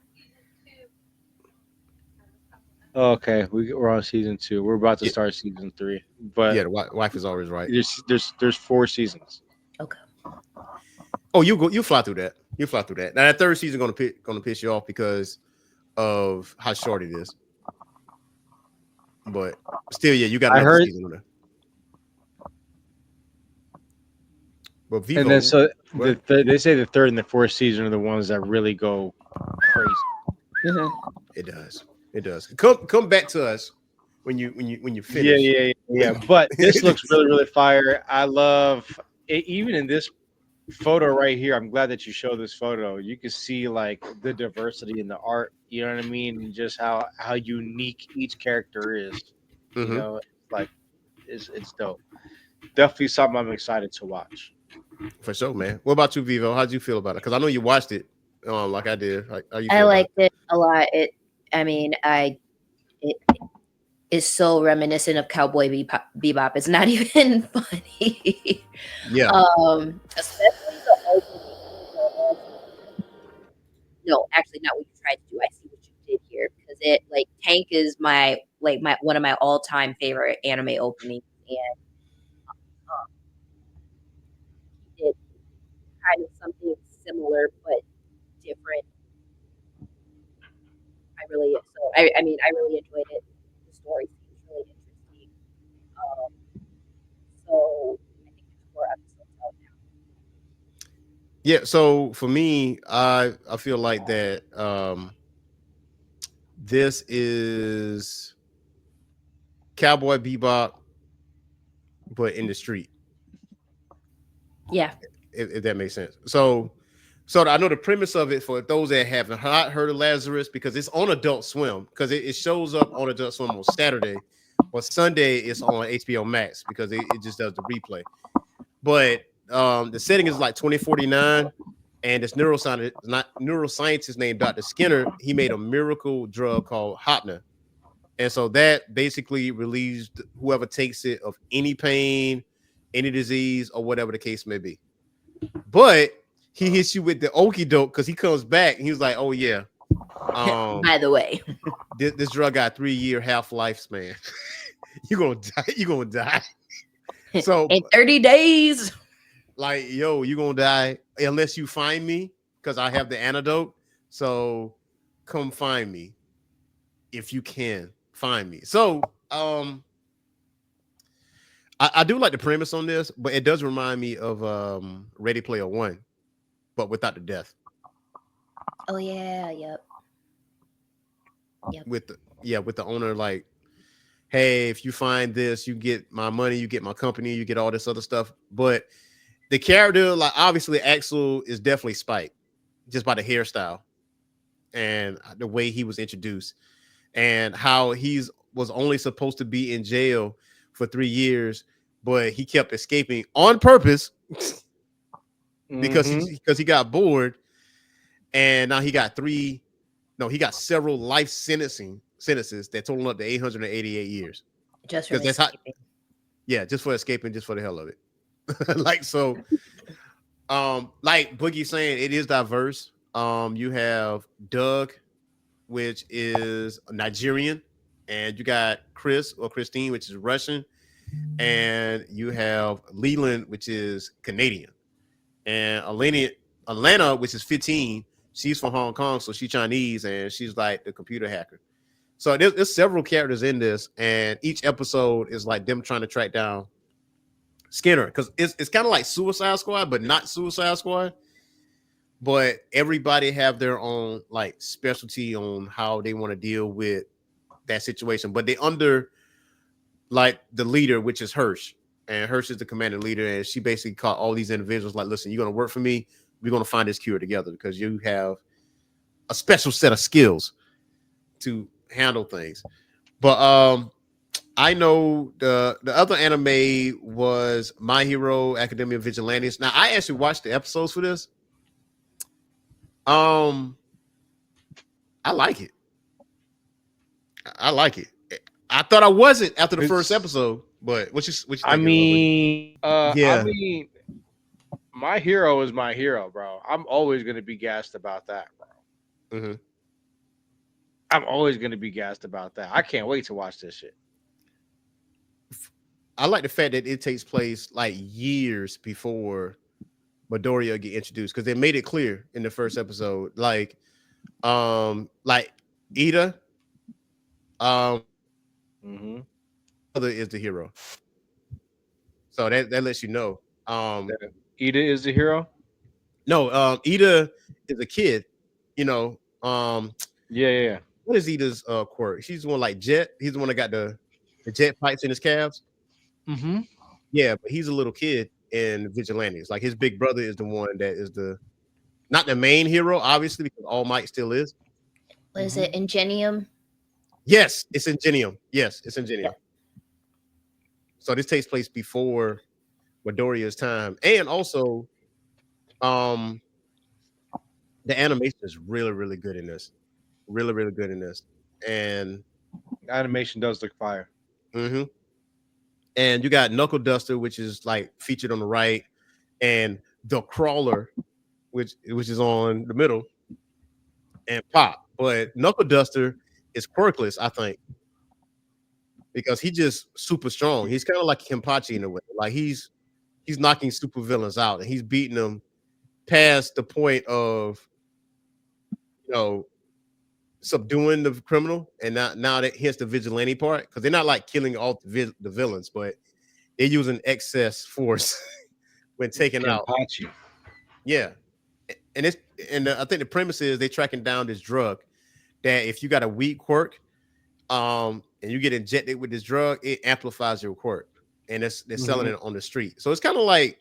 Speaker 2: Okay, we're on season 2. We're about to start season 3. But
Speaker 1: yeah, the wife is always right.
Speaker 2: There's 4 seasons.
Speaker 3: Okay.
Speaker 1: Oh, you fly through that. You fly through that. Now that third season gonna piss you off because of how short it is. But still, yeah, you got another season on there. But Vievo,
Speaker 2: and then so they say the 3rd and the 4th season are the ones that really go crazy.
Speaker 3: Mm-hmm.
Speaker 1: It does. Come back to us when you finish.
Speaker 2: Yeah. But this looks really, really fire. I love even in this photo right here, I'm glad that you showed this photo. You can see like the diversity in the art. You know what I mean, and just how unique each character is. You
Speaker 1: Mm-hmm.
Speaker 2: know, like it's dope. Definitely something I'm excited to watch.
Speaker 1: For sure, man. What about you, Vivo? How'd you feel about it? Because I know you watched it, like I did. How you
Speaker 3: I
Speaker 1: feel about
Speaker 3: liked it a lot. I mean, it is so reminiscent of Cowboy Bebop. It's not even funny.
Speaker 1: it? Yeah.
Speaker 3: Especially the opening. No, actually, not what you tried to do. I see what you did here because it like Tank is my one of my all time favorite anime openings, and um, he did kind of something similar but different. I mean I really enjoyed it. The story seems really interesting. Um, so I think there's 4 episodes out now.
Speaker 1: Yeah. So for me, I feel like that this is Cowboy Bebop, but in the street.
Speaker 3: Yeah,
Speaker 1: If that makes sense. So I know the premise of it for those that haven't heard of Lazarus because it's on Adult Swim because it shows up on Adult Swim on Saturday, but Sunday it's on HBO Max because it just does the replay. But the setting is like 2049, and this neuroscientist named Dr. Skinner. He made a miracle drug called Hopna, and so that basically relieves whoever takes it of any pain, any disease, or whatever the case may be. But he hits you with the okie doke because he comes back and he was like, "Oh yeah,
Speaker 3: by the way,
Speaker 1: this drug got 3-year half lifespan. You're gonna die. You're gonna die. So
Speaker 3: in 30 days.
Speaker 1: like, yo, you're gonna die unless you find me because I have the antidote. So come find me if you can find me. So I do like the premise on this, but it does remind me of Ready Player One, but without the death.
Speaker 3: Oh yeah, yep.
Speaker 1: With the owner like, hey, if you find this, you get my money, you get my company, you get all this other stuff. But the character, like obviously Axel is definitely Spike, just by the hairstyle and the way he was introduced, and how he's was only supposed to be in jail for 3 years, but he kept escaping on purpose because
Speaker 2: Mm-hmm.
Speaker 1: he got bored, and now he got three. No, he got several life sentences that total up to 888 years
Speaker 3: Just from
Speaker 1: because that's how.
Speaker 3: escaping.
Speaker 1: Yeah, just for escaping, just for the hell of it. Like so, like Boogie saying, it is diverse. You have Doug, which is Nigerian, and you got Chris or Christine, which is Russian, and you have Leland, which is Canadian, and Alana, which is 15. She's from Hong Kong, so she's Chinese, and she's like the computer hacker. So there's several characters in this, and each episode is like them trying to track down Skinner because it's kind of like Suicide Squad, but not Suicide Squad. But everybody have their own like specialty on how they want to deal with that situation. But they under like the leader, which is Hirsch, and Hirsch is the commanding leader, and she basically caught all these individuals like, listen, you're gonna work for me. We're gonna find this cure together because you have a special set of skills to handle things. But I know the other anime was My Hero Academia Vigilantes. Now I actually watched the episodes for this. Um, I like it. I like it. I thought I wasn't after the first
Speaker 2: It's.
Speaker 1: episode, but what you
Speaker 2: I
Speaker 1: think, Boogie?
Speaker 2: mean, I
Speaker 1: Yeah.
Speaker 2: mean, my hero is my hero, bro. I'm always gonna be gassed about that, bro.
Speaker 1: Mm-hmm.
Speaker 2: I'm always gonna be gassed about that. I can't wait to watch this shit.
Speaker 1: I like the fact that it takes place like years before Midoriya get introduced because they made it clear in the first episode, like Ida, um,
Speaker 2: Mm-hmm.
Speaker 1: other is the hero, so that lets you know.
Speaker 2: Ida is the hero.
Speaker 1: No, Ida is a kid, you know.
Speaker 2: Yeah, yeah, yeah.
Speaker 1: What is Ida's quirk? She's the one like Jet. He's the one that got the jet pipes in his calves.
Speaker 2: Mm-hmm.
Speaker 1: Yeah, but he's a little kid, in Vigilantes. Like his big brother is the one that is not the main hero, obviously, because All Might still is.
Speaker 3: What is it? Ingenium?
Speaker 1: Yes, it's Ingenium. Yes, it's Ingenium.
Speaker 3: Yep.
Speaker 1: So this takes place before Midoriya's time, and also, the animation is really, really good in this. Really, really good in this, and
Speaker 2: Animation does look fire.
Speaker 1: mhm. And you got Knuckle Duster, which is like featured on the right, and the Crawler, which is on the middle, and Pop. But Knuckle Duster is quirkless, I think, because he's just super strong. He's kind of like Kenpachi in a way. Like he's knocking super villains out, and he's beating them past the point of, you know, subduing the criminal, and now that hits the vigilante part, because they're not like killing all the villains, but they're using excess force when taking out.
Speaker 2: Kenpachi.
Speaker 1: Yeah, and I think the premise is they're tracking down this drug that if you got a weak quirk, and you get injected with this drug, it amplifies your quirk, and they're selling it on the street. So it's kind of like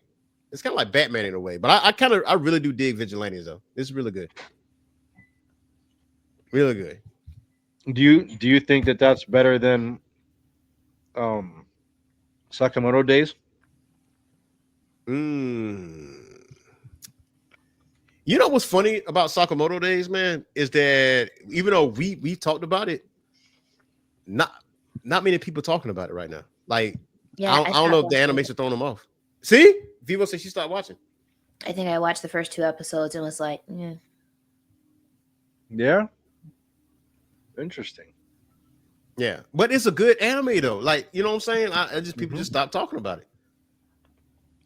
Speaker 1: Batman in a way. But I really do dig Vigilantes though. It's really good, really good.
Speaker 2: Do you think that that's better than Sakamoto Days?
Speaker 1: You know what's funny about Sakamoto Days, man, is that even though we talked about it, not many people talking about it right now. Like,
Speaker 3: Yeah,
Speaker 1: I don't know if the animation throwing them off. See, Vivo said she stopped watching.
Speaker 3: I think I watched the first 2 episodes and was like, yeah.
Speaker 2: Yeah. Interesting.
Speaker 1: Yeah, but it's a good anime though. Like, you know what I'm saying? I just people just stopped talking about it.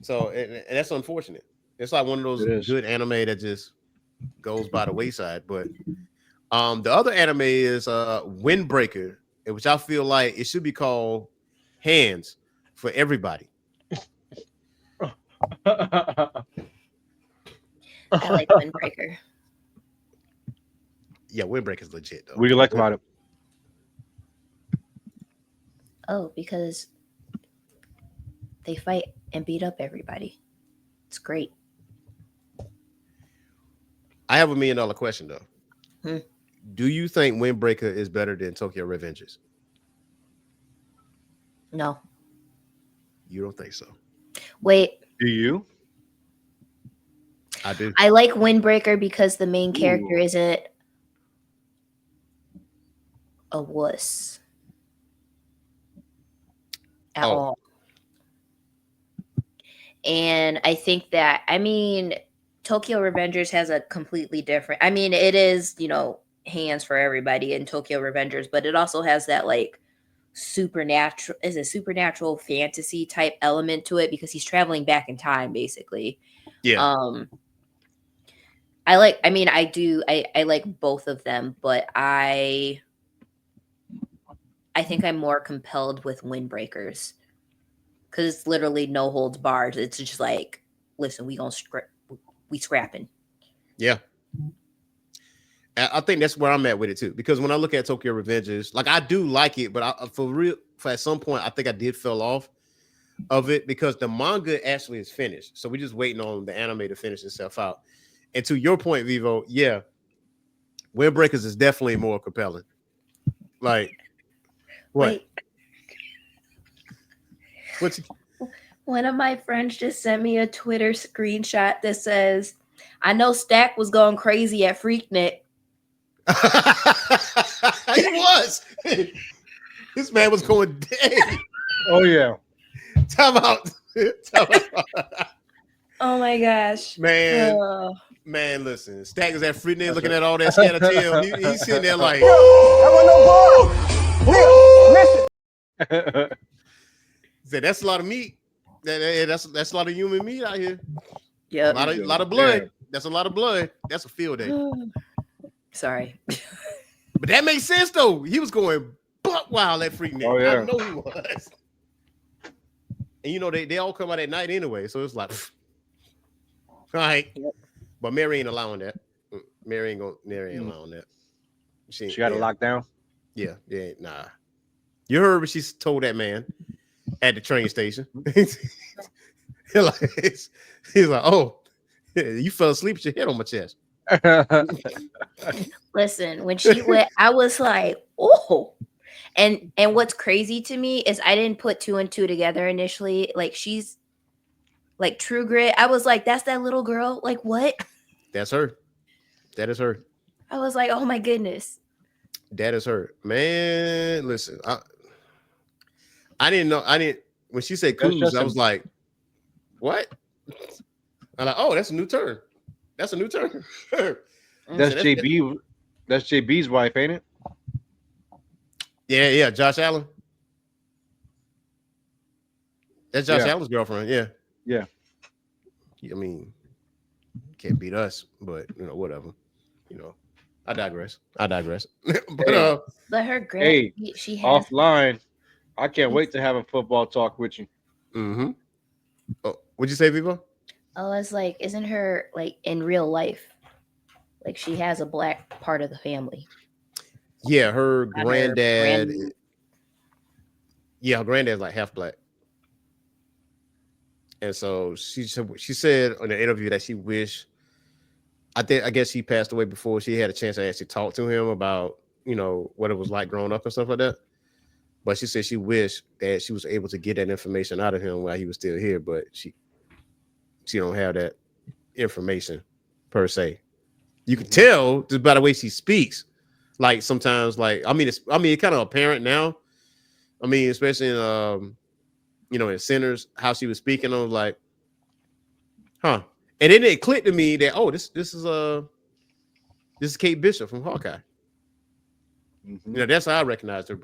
Speaker 1: So and that's unfortunate. It's like one of those good anime that just goes by the wayside. But the other anime is Windbreaker, which I feel like it should be called Hands for Everybody.
Speaker 3: I like Windbreaker.
Speaker 1: Yeah, Windbreaker is legit though.
Speaker 2: What do you like about it?
Speaker 3: Oh, because they fight and beat up everybody. It's great.
Speaker 1: I have $1 million question though. Do you think Windbreaker is better than Tokyo Revengers?
Speaker 3: No.
Speaker 1: You don't think so?
Speaker 3: Wait.
Speaker 2: Do you?
Speaker 1: I do.
Speaker 3: I like Windbreaker because the main character isn't a wuss at all. And I think that, I mean, Tokyo Revengers has a completely different, I mean, it is, you know, Hands for Everybody in Tokyo Revengers, but it also has that like supernatural fantasy type element to it because he's traveling back in time basically.
Speaker 1: Yeah.
Speaker 3: I like both of them, but I think I'm more compelled with Windbreakers because it's literally no holds barred. It's just like, listen, we scrapping.
Speaker 1: Yeah. I think that's where I'm at with it too. Because when I look at Tokyo Revengers, like I do like it, but for at some point, I think I did fell off of it because the manga actually is finished. So we're just waiting on the anime to finish itself out. And to your point, Vivo, yeah, Windbreakers is definitely more compelling. Like, what?
Speaker 3: Wait. One of my friends just sent me a Twitter screenshot that says, I know Stack was going crazy at Freaknik.
Speaker 1: He was. This man was going dead.
Speaker 2: Oh, yeah.
Speaker 1: Time out.
Speaker 3: Oh, my gosh.
Speaker 1: Man, listen. Stack is at Freaknik looking at all that scattered tail. He's sitting there like, said, that's a lot of meat. That's a lot of human meat out here.
Speaker 3: Yeah,
Speaker 1: a lot of blood. Yeah. That's a lot of blood. That's a field day.
Speaker 3: Sorry,
Speaker 1: but that makes sense though. He was going buck wild at Freaknik. Oh, yeah. I know he was. And you know they all come out at night anyway, so it's like, all right. Yep. But Mary ain't allowing that. Mary ain't allowing that.
Speaker 2: She got it locked down.
Speaker 1: Yeah, nah. You heard what she told that man at the train station. He's like, oh, you fell asleep with your head on my chest.
Speaker 3: Listen, when she went, I was like, oh. And what's crazy to me is I didn't put two and two together initially. Like she's like True Grit. I was like, that's that little girl. Like what?
Speaker 1: That's her. That is her.
Speaker 3: I was like, oh my goodness.
Speaker 1: That is her. Man, listen, I didn't know. I didn't when she said
Speaker 2: That's
Speaker 1: cruise,
Speaker 2: just
Speaker 1: I
Speaker 2: a,
Speaker 1: was like, what? I'm like, oh, that's a new turn. That's a new turn.
Speaker 2: that's
Speaker 3: Mm.
Speaker 2: JB. That's JB's wife, ain't it?
Speaker 1: Yeah, Josh Allen. That's Josh
Speaker 2: Yeah.
Speaker 1: Allen's girlfriend. Yeah.
Speaker 2: Yeah.
Speaker 1: I mean, can't beat us, but whatever. I digress. But
Speaker 2: Hey,
Speaker 3: But her grand,
Speaker 2: hey,
Speaker 3: she has.
Speaker 2: offline. I can't wait to have a football talk with you.
Speaker 1: mm-hmm. Oh, what'd you say, Vivo?
Speaker 3: Oh, it's like, isn't her like in real life? Like she has a black part of the family.
Speaker 1: Yeah, her
Speaker 3: Not her
Speaker 1: granddad.
Speaker 3: grand.
Speaker 1: Yeah, her granddad's like half black. And so she said in the interview that she wished, I guess he passed away before she had a chance to actually talk to him about, what it was like growing up and stuff like that. But she said she wished that she was able to get that information out of him while he was still here, but she don't have that information per se. You can tell just by the way she speaks. Like sometimes, like it's kind of apparent now. I mean, especially in Sinners, how she was speaking. I was like, huh. And then it clicked to me that this is Kate Bishop from Hawkeye.
Speaker 2: Mm-hmm.
Speaker 1: That's how I recognized her.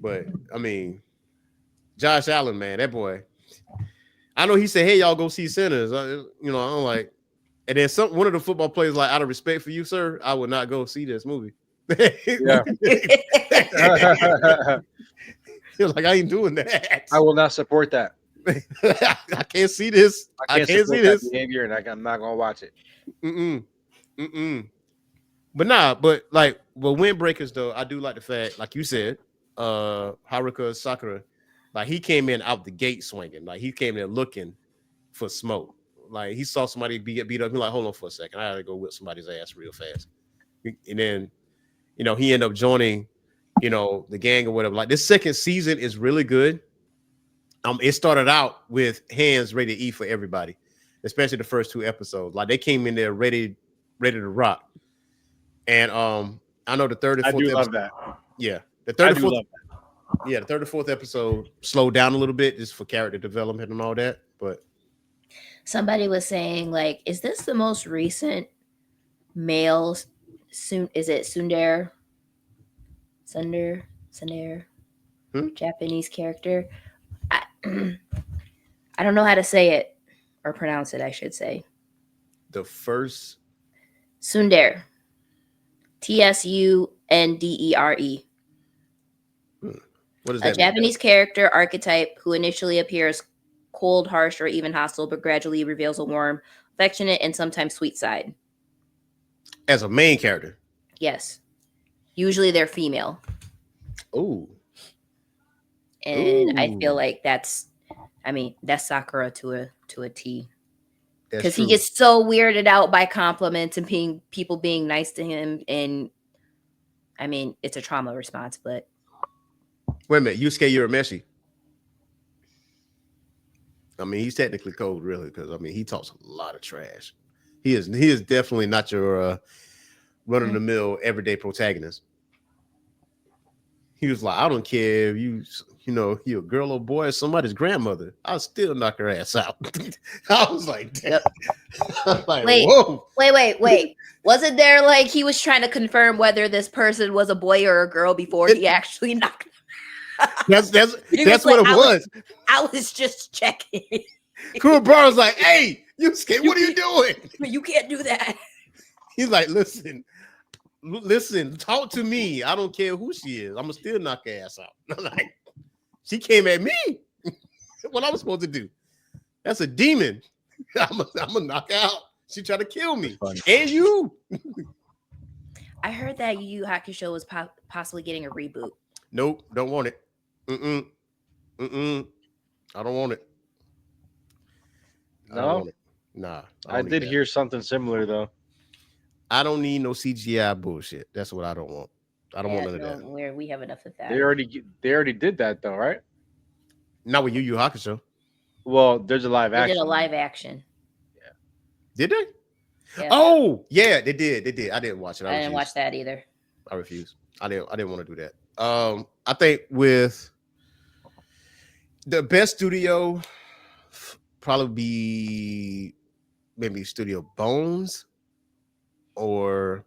Speaker 1: But I mean, Josh Allen, man, that boy. I know he said, "Hey, y'all go see Sinners." I'm like, and then one of the football players like, out of respect for you, sir, I would not go see this movie.
Speaker 2: Yeah.
Speaker 1: He was like, I ain't doing that.
Speaker 2: I will not support that.
Speaker 1: I can't see this.
Speaker 2: I can't
Speaker 1: see
Speaker 2: support that
Speaker 1: this.
Speaker 2: behavior, and I'm not gonna watch it.
Speaker 1: But like, Windbreakers though, I do like the fact, like you said, Haruka Sakura, like he came in out the gate swinging, like he came in looking for smoke. Like he saw somebody get beat up. He's like, hold on for a second, I gotta go whip somebody's ass real fast. And then, he ended up joining, the gang or whatever. Like this second season is really good. It started out with hands ready to eat for everybody, especially the first two episodes. Like they came in there ready to rock. And I know the third and
Speaker 2: I
Speaker 1: fourth
Speaker 2: do
Speaker 1: episode,
Speaker 2: love that.
Speaker 1: yeah, the
Speaker 2: I
Speaker 1: third and
Speaker 2: do
Speaker 1: fourth,
Speaker 2: love that.
Speaker 1: yeah, the third and fourth episode slowed down a little bit just for character development and all that. But
Speaker 3: Somebody was saying, like, is this the most recent male? Is it Sundar? Japanese character. I, I don't know how to say it or pronounce it. I should say
Speaker 1: the first
Speaker 3: Sundar. Tsundere.
Speaker 1: what does
Speaker 3: A
Speaker 1: that mean?
Speaker 3: Japanese character archetype who initially appears cold, harsh, or even hostile, but gradually reveals a warm, affectionate, and sometimes sweet side.
Speaker 1: As a main character?
Speaker 3: Yes. Usually they're female.
Speaker 1: Ooh.
Speaker 3: And I feel like that's Sakura to a T. Because he gets so weirded out by compliments and people being nice to him. And I mean, it's a trauma response, but.
Speaker 1: Wait a minute, Yusuke Urameshi. I mean, he's technically cold, really, because I mean, he talks a lot of trash. He is definitely not your run-of-the-mill everyday protagonist. He was like, I don't care if you're a girl or boy or somebody's grandmother, I'll still knock her ass out. I was like, damn.
Speaker 3: Yep.
Speaker 1: Like,
Speaker 3: wait,
Speaker 1: whoa.
Speaker 3: Wait. Wasn't there like he was trying to confirm whether this person was a boy or a girl before he actually knocked them?
Speaker 1: That's what it was.
Speaker 3: I was just checking.
Speaker 1: Kuwabara was like, hey, Yusuke, what are you doing?
Speaker 3: You can't do that.
Speaker 1: He's like, listen, talk to me. I don't care who she is. I'm gonna still knock her ass out. I'm like, she came at me. What I was supposed to do? That's a demon. I'm gonna knock her out. She tried to kill me. And you.
Speaker 3: I heard that Yu Yu Hakusho was possibly getting a reboot.
Speaker 1: Nope, don't want it. I don't want it. I don't
Speaker 2: No,
Speaker 1: want it. Nah, I
Speaker 2: I
Speaker 1: don't need
Speaker 2: did
Speaker 1: that.
Speaker 2: hear something similar though.
Speaker 1: I don't need no CGI bullshit. That's what I don't want. I don't want
Speaker 3: Yeah,
Speaker 1: none of
Speaker 3: no,
Speaker 1: that.
Speaker 3: we have enough of
Speaker 2: They
Speaker 3: that.
Speaker 2: already they already did that though, right?
Speaker 1: Not with Yu Hakusho.
Speaker 2: Well, there's a live
Speaker 3: They did a
Speaker 2: action.
Speaker 3: live action.
Speaker 1: Did they?
Speaker 3: Yeah,
Speaker 1: Oh, yeah, they did. They did. I didn't watch it. I
Speaker 3: I didn't
Speaker 1: refused.
Speaker 3: watch that either.
Speaker 1: I refused. I didn't want to do that. I think with the best studio probably be maybe Studio Bones or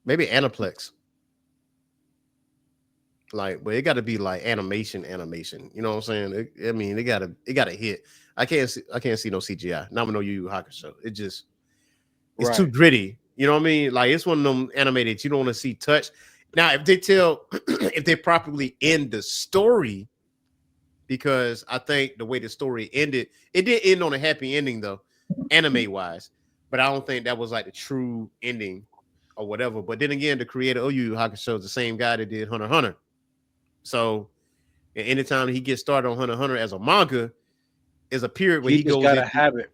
Speaker 1: maybe Aniplex. Like, but it got to be like animation. You know what I'm saying? I mean, it gotta hit. I can't see no CGI. Not with no Yu Yu Hakusho. It's too
Speaker 2: Right.
Speaker 1: gritty. You know what I mean? Like it's one of them animated you don't want to see touch. Now, if they tell if they properly end the story, because I think the way the story ended, it did end on a happy ending though, anime wise. But I don't think that was like the true ending or whatever. But then again, the creator of Yu Yu Hakusho is the same guy that did Hunter x Hunter. So anytime he gets started on Hunter x Hunter as a manga, is a period where
Speaker 2: He
Speaker 1: he
Speaker 2: just
Speaker 1: goes
Speaker 2: got a
Speaker 1: into.
Speaker 2: habit.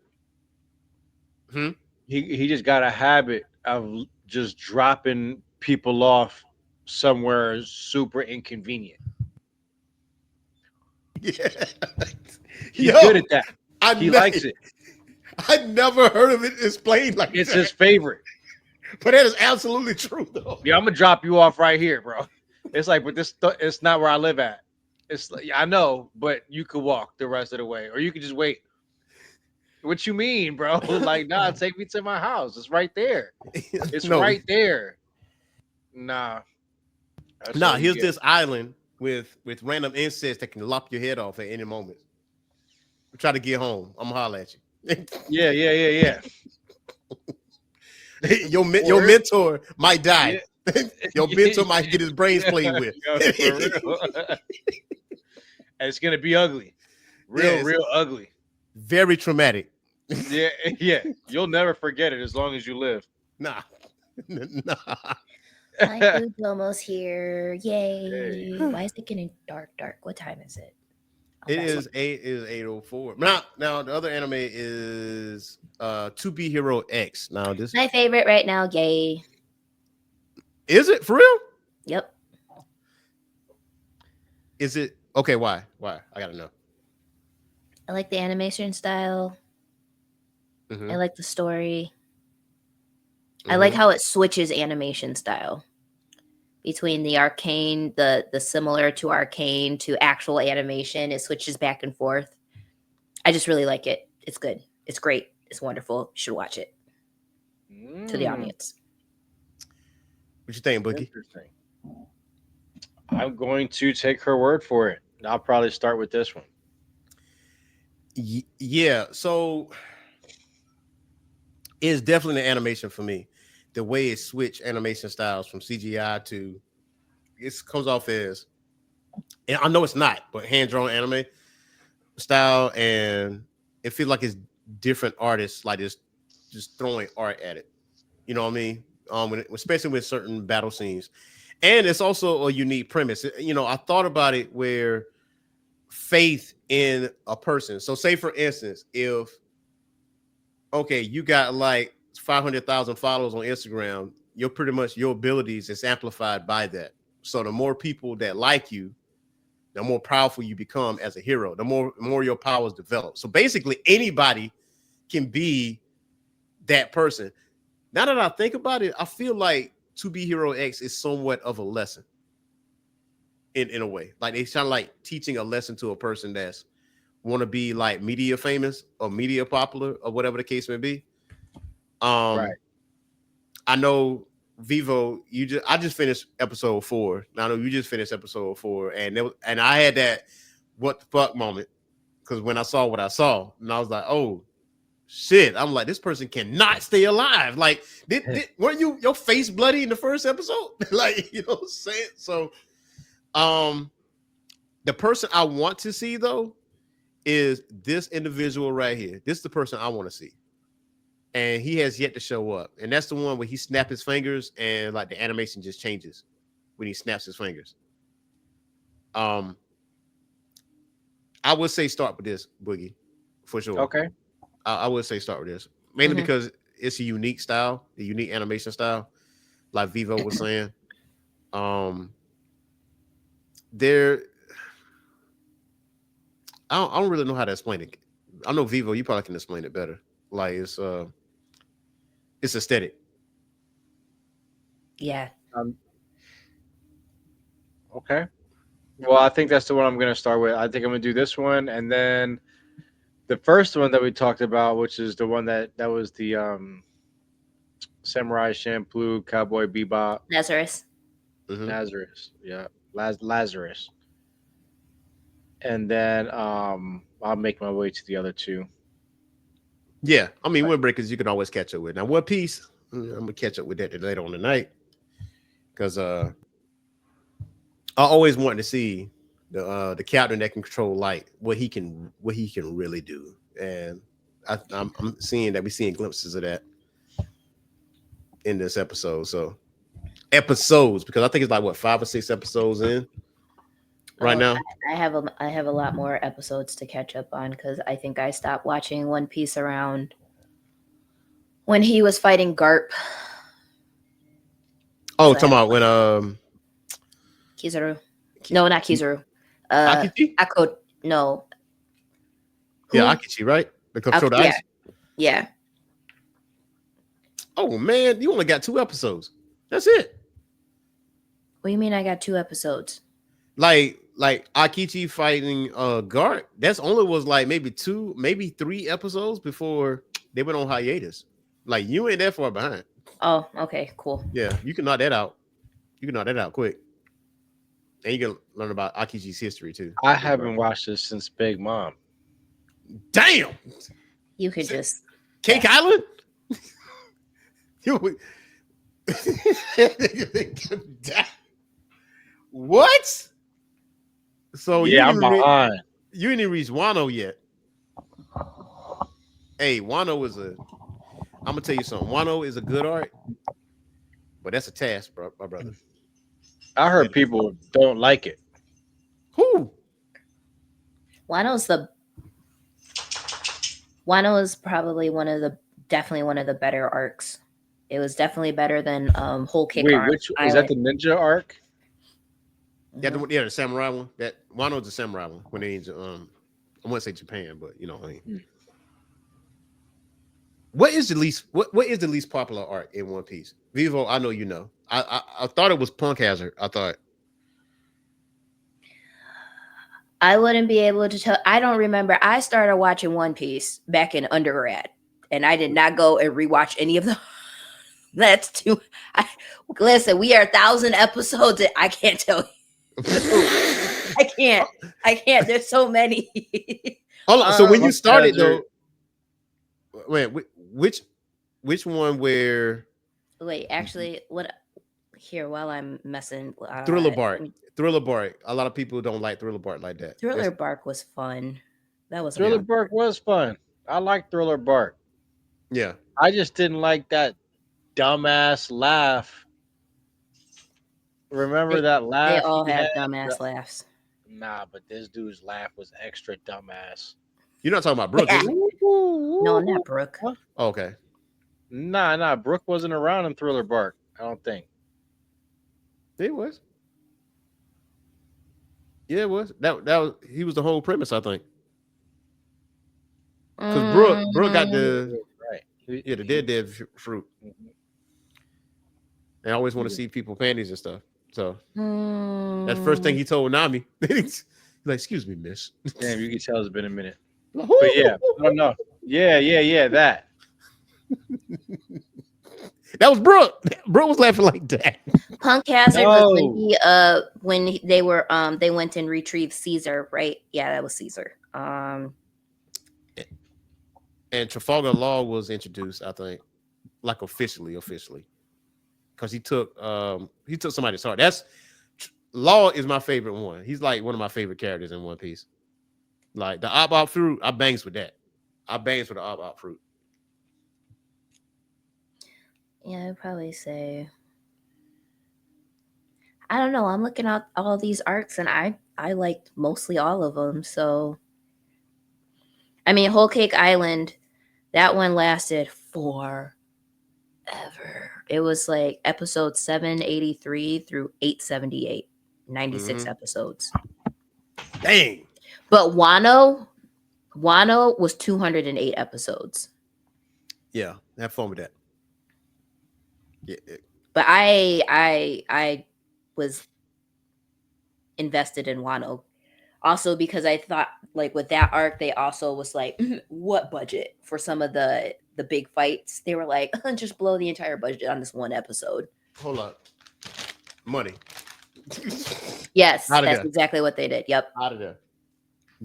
Speaker 1: Hmm?
Speaker 2: He just got a habit of just dropping people off somewhere super inconvenient.
Speaker 1: Yeah.
Speaker 2: He's
Speaker 1: Yo,
Speaker 2: good at that.
Speaker 1: I
Speaker 2: He
Speaker 1: ne-
Speaker 2: likes it.
Speaker 1: I never heard of it explained like
Speaker 2: It's
Speaker 1: that.
Speaker 2: his favorite.
Speaker 1: But that is absolutely true, though.
Speaker 2: Yeah, I'm gonna drop you off right here, bro. It's like, but it's not where I live at. It's like, I know, but you could walk the rest of the way, or you could just wait. What you mean, bro? Like, nah, take me to my house. It's right there. It's
Speaker 1: No,
Speaker 2: right there. Nah, that's
Speaker 1: nah.
Speaker 2: all you
Speaker 1: Here's
Speaker 2: get.
Speaker 1: this island with random insects that can lop your head off at any moment. Try to get home. I'm gonna holler at you.
Speaker 2: Yeah.
Speaker 1: Your
Speaker 2: Or
Speaker 1: mentor might
Speaker 2: yeah,
Speaker 1: die. Your mentor might get his brains played with.
Speaker 2: yo, for real. And it's gonna be ugly,
Speaker 1: Yeah, it's
Speaker 2: real ugly.
Speaker 1: very traumatic.
Speaker 2: Yeah, yeah. You'll never forget it as long as you live.
Speaker 1: Nah, nah.
Speaker 3: My food's almost here.
Speaker 2: Hey.
Speaker 3: Yay. Why is it getting dark? What time is it? Oh,
Speaker 1: It
Speaker 3: that's
Speaker 1: is 8:04. Now the other anime is To Be Hero X. Now this
Speaker 3: my favorite right now. Yay.
Speaker 1: is it for real?
Speaker 3: Yep.
Speaker 1: Is it okay? Why? I gotta know.
Speaker 3: I like the animation style.
Speaker 1: Mhm,
Speaker 3: I like the story. I like
Speaker 1: mhm.
Speaker 3: how it switches animation style between the arcane, the similar to arcane to actual animation. It switches back and forth. I just really like it. It's good. It's great. It's wonderful. You should watch it to the
Speaker 2: Mm,
Speaker 3: audience.
Speaker 1: What you think, Boogie?
Speaker 2: interesting. I'm going to take her word for it. I'll probably start with this one.
Speaker 1: Yeah. So it's definitely an animation for me. The way it switched animation styles from CGI to it comes off as, and I know it's not, but hand drawn anime style, and it feels like it's different artists like just throwing art at it. You know what I mean? Especially with certain battle scenes, and it's also a unique premise. You know, I thought about it where faith in a person. So, say for instance, if okay, you got like 500,000 followers on Instagram, you're pretty much your abilities is amplified by that. So, the more people that like you, the more powerful you become as a hero. The more your powers develop. So, basically, anybody can be that person. Now that I think about it, I feel like To Be Hero X is somewhat of a lesson in a way. Like it's kind of like teaching a lesson to a person that's want to be like media famous or media popular or whatever the case may be.
Speaker 2: Right.
Speaker 1: Um, I know Vivo, I just finished episode 4. Now I know you just finished episode 4, and I had that what the fuck moment because when I saw what I saw, and I was like, oh shit, I'm like, this person cannot stay alive. Like, weren't your face bloody in the first episode? Like, you know what I'm saying? So, um, the person I want to see though is this individual right here. This is the person I want to see, and he has yet to show up. And that's the one where he snaps his fingers and like the animation just changes when he snaps his fingers. Um, I would say start with this Boogie for sure.
Speaker 2: Okay.
Speaker 1: I would say start with this mainly
Speaker 3: Mhm.
Speaker 1: because it's a unique style, the unique animation style, like Vivo was saying. Um, there, I don't really know how to explain it. I know Vivo, you probably can explain it better. Like it's aesthetic.
Speaker 3: Yeah.
Speaker 2: Um, okay. Well, I think that's the one I'm going to start with. I think I'm going to do this one, and then the first one that we talked about, which is the one that was the Samurai Champloo, Cowboy Bebop,
Speaker 3: Lazarus.
Speaker 1: Hmm.
Speaker 2: Lazarus. Yeah, Lazarus. And then I'll make my way to the other two.
Speaker 1: Yeah, I mean, Windbreakers you can always catch up with. Now, One Piece, I'm gonna catch up with that later on tonight because I always wanted to see the captain that can control light, what he can really do, and I'm seeing that we're seeing glimpses of that in this episode. So episodes because I think it's like what 5 or 6 episodes in right
Speaker 3: Oh,
Speaker 1: now.
Speaker 3: I have a lot more episodes to catch up on because I think I stopped watching One Piece around when he was fighting Garp.
Speaker 1: Oh,
Speaker 3: So I
Speaker 1: talking
Speaker 3: have
Speaker 1: about when
Speaker 3: Kizaru. No, not Kizaru.
Speaker 1: Akichi,
Speaker 3: Ako. No.
Speaker 1: yeah,
Speaker 3: Who?
Speaker 1: Akichi, right? The control the
Speaker 3: Yeah.
Speaker 1: ice.
Speaker 3: Yeah.
Speaker 1: Oh man, you only got 2 episodes. That's it.
Speaker 3: What do you mean I got 2 episodes?
Speaker 1: Like Akichi fighting Guard. That's only was like maybe 2, maybe 3 episodes before they went on hiatus. Like you ain't that far behind.
Speaker 3: Oh, okay, cool.
Speaker 1: Yeah, you can knock that out. You can knock that out quick. And you can learn about Akichi's history too.
Speaker 2: I haven't watched this since Big Mom.
Speaker 1: Damn.
Speaker 3: You could just
Speaker 1: Cake Island? You what? So
Speaker 2: Yeah, I'm behind.
Speaker 1: you didn't even reach Wano yet. Hey, Wano is a. I'm gonna tell you something. Wano is a good art, but that's a task, bro, my brother.
Speaker 2: I heard people don't like it.
Speaker 1: Who?
Speaker 3: Wano's the Wano is probably definitely one of the better arcs. It was definitely better than Whole Cake
Speaker 2: Wait, which is that?
Speaker 3: Island.
Speaker 2: The ninja arc?
Speaker 1: Yeah, the samurai one. That Wano's the samurai one. When they I wouldn't say Japan, but you know what I mean. What is the least popular art in One Piece? Vivo, I know you know. I thought it was Punk Hazard. I thought.
Speaker 3: I wouldn't be able to tell. I don't remember. I started watching One Piece back in undergrad, and I did not go and rewatch any of them. That's too. Listen, we are 1,000 episodes. And I can't tell you. I can't. I can't. There's so many.
Speaker 1: Hold on. So when you
Speaker 2: Punk
Speaker 1: started
Speaker 2: Hazard.
Speaker 1: though, wait, which one where
Speaker 3: Wait, actually, what? Here, while I'm messing.
Speaker 1: Thriller Bark? Thriller Bark. A lot of people don't like Thriller Bark like that.
Speaker 3: Thriller Bark was fun. That was
Speaker 2: Thriller
Speaker 3: fun.
Speaker 2: Bark was fun. I like Thriller Bark.
Speaker 1: Yeah.
Speaker 2: I just didn't like that dumbass laugh. Remember that laugh?
Speaker 3: They all
Speaker 2: he
Speaker 3: have
Speaker 2: had?
Speaker 3: dumbass laughs.
Speaker 2: Nah, but this dude's laugh was extra dumbass.
Speaker 1: You're not talking about Brooke,
Speaker 3: Yeah.
Speaker 1: is it?
Speaker 3: No, not Brooke.
Speaker 2: What?
Speaker 1: Oh, okay.
Speaker 2: Nah. Brooke wasn't around in Thriller Bark. I don't think.
Speaker 1: It was. Yeah, it was. That was he was the whole premise, I think. Because Brooke got the
Speaker 2: Right.
Speaker 1: the dead fruit. They always want to see people panties and stuff. So that's the first thing he told Nami. He's like, "Excuse me, miss."
Speaker 2: Damn, you can tell it's been a minute.
Speaker 1: But
Speaker 2: But yeah, no. Yeah, that.
Speaker 1: that was Brooke. Brooke was laughing like that.
Speaker 3: Punk Hazard was
Speaker 2: No.
Speaker 3: when they were they went and retrieved Caesar, right? Yeah, that was Caesar.
Speaker 1: And Trafalgar Law was introduced, I think, like officially, because he took somebody's heart. That's Law is my favorite one. He's like one of my favorite characters in One Piece. Like the Op fruit, I bangs with that. I bangs with the Op fruit.
Speaker 3: Yeah, I'd probably say. I don't know. I'm looking at all these arcs, and I liked mostly all of them. So, I mean, Whole Cake Island. That one lasted forever. It was like episode 783 through 878. 96 episodes.
Speaker 1: Dang.
Speaker 3: But Wano was 208 episodes.
Speaker 1: Yeah, have fun with that. Yeah.
Speaker 3: But I was invested in Wano. Also because I thought like with that arc, they also was like, what budget for some of the big fights? They were like, just blow the entire budget on this one episode.
Speaker 1: Hold up. Money.
Speaker 3: Yes,
Speaker 1: Out of
Speaker 3: that's
Speaker 1: there.
Speaker 3: exactly what they did. Yep.
Speaker 1: Out of there.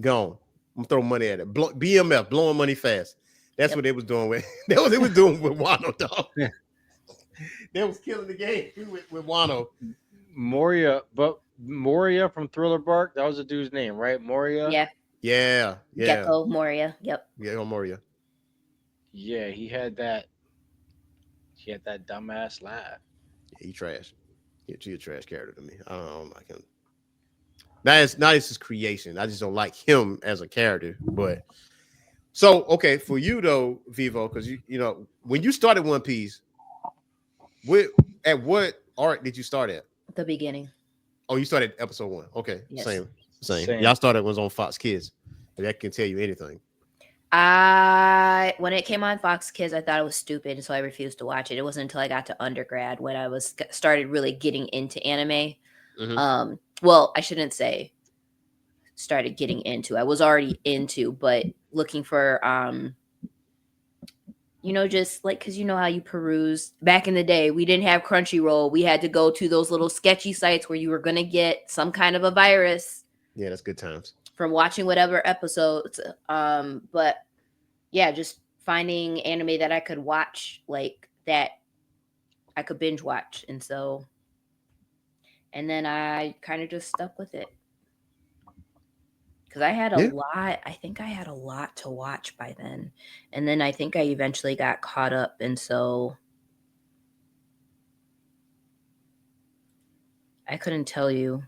Speaker 1: Gone. I'm throwing money at it. BMF, blowing money fast. That's what they was doing with. That's what they was doing with Wano, dog.
Speaker 2: Yeah.
Speaker 1: They was killing the game with Wano.
Speaker 2: Moria, but Moria from Thriller Bark, that was the dude's name, right? Moria.
Speaker 3: Yeah.
Speaker 1: Yeah.
Speaker 3: Gecko Moria. Yep.
Speaker 1: Yeah, Moria.
Speaker 2: Yeah, he had that. He had that dumbass laugh.
Speaker 1: Yeah, he trash. He a trash character to me. I don't like him. Not his creation. I just don't like him as a character. But so okay, for you though, Vievo, because you know when you started One Piece, at what arc did you start at?
Speaker 3: The beginning.
Speaker 1: Oh, you started episode 1. Okay,
Speaker 3: Yes.
Speaker 1: same. Y'all started was on Fox Kids. If that can tell you anything.
Speaker 3: When it came on Fox Kids, I thought it was stupid, and so I refused to watch it. It wasn't until I got to undergrad when I started really getting into anime.
Speaker 1: Mm-hmm.
Speaker 3: Well, I shouldn't say started getting into. I was already into, but looking for just like, because you know how you peruse back in the day, we didn't have Crunchyroll. We had to go to those little sketchy sites where you were going to get some kind of a virus.
Speaker 1: Yeah, that's good times.
Speaker 3: From watching whatever episodes. But yeah, just finding anime that I could watch, like that I could binge watch. And then I kind of just stuck with it. Because I had a lot, I think I had a lot to watch by then. And then I think I eventually got caught up. And so I couldn't tell you.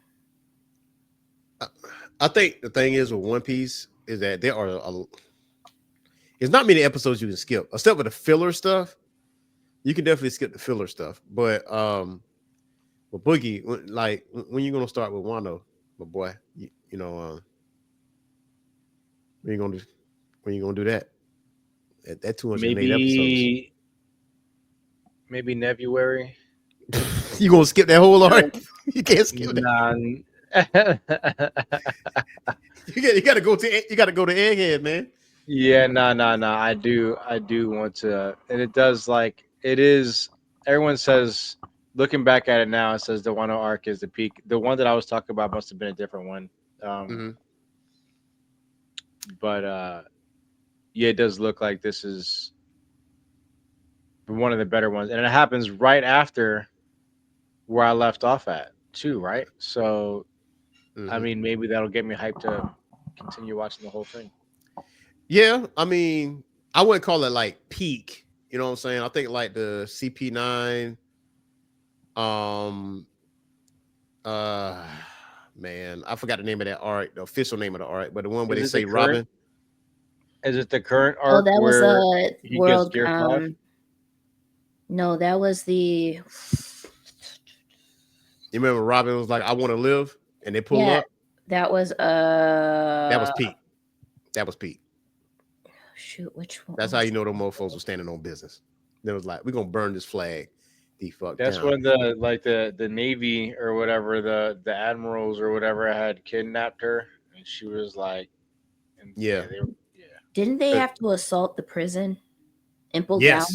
Speaker 1: I think the thing is with One Piece is that there are there's not many episodes you can skip, except for the filler stuff. You can definitely skip the filler stuff. But Boogie, when you gonna start with Wano, my boy? When you gonna do that? At 208 episodes.
Speaker 2: Maybe February.
Speaker 1: You gonna skip that whole arc? You can't skip that.
Speaker 2: Nah.
Speaker 1: You gotta go to Egghead, man.
Speaker 2: Yeah, no. I do want to, and it does everyone says, looking back at it now, it says the Wano arc is the peak. The one that I was talking about must have been a different one. But yeah, it does look like this is one of the better ones, and it happens right after where I left off at too, right? So I mean, maybe that'll get me hyped to continue watching the whole thing.
Speaker 1: Yeah, I mean, I wouldn't call it like peak. You know what I'm saying? I think like the CP9. Man, I forgot the name of that arc, the official name of the arc, but the one where they say Robin.
Speaker 2: Is it the current arc?
Speaker 3: Oh, that was a world.
Speaker 2: Gear 5?
Speaker 3: No, that was the.
Speaker 1: You remember Robin was like, "I want to live," and they pull up.
Speaker 3: That was
Speaker 1: That was Pete. That was Pete.
Speaker 3: Shoot, which one?
Speaker 1: That's how you know the mofos were standing on business. They was like, "We're gonna burn this flag."
Speaker 2: That's
Speaker 1: down.
Speaker 2: when the Navy or whatever, the admirals or whatever had kidnapped her, and she was like,
Speaker 1: yeah.
Speaker 3: Didn't they have to assault the prison? Impel
Speaker 1: down.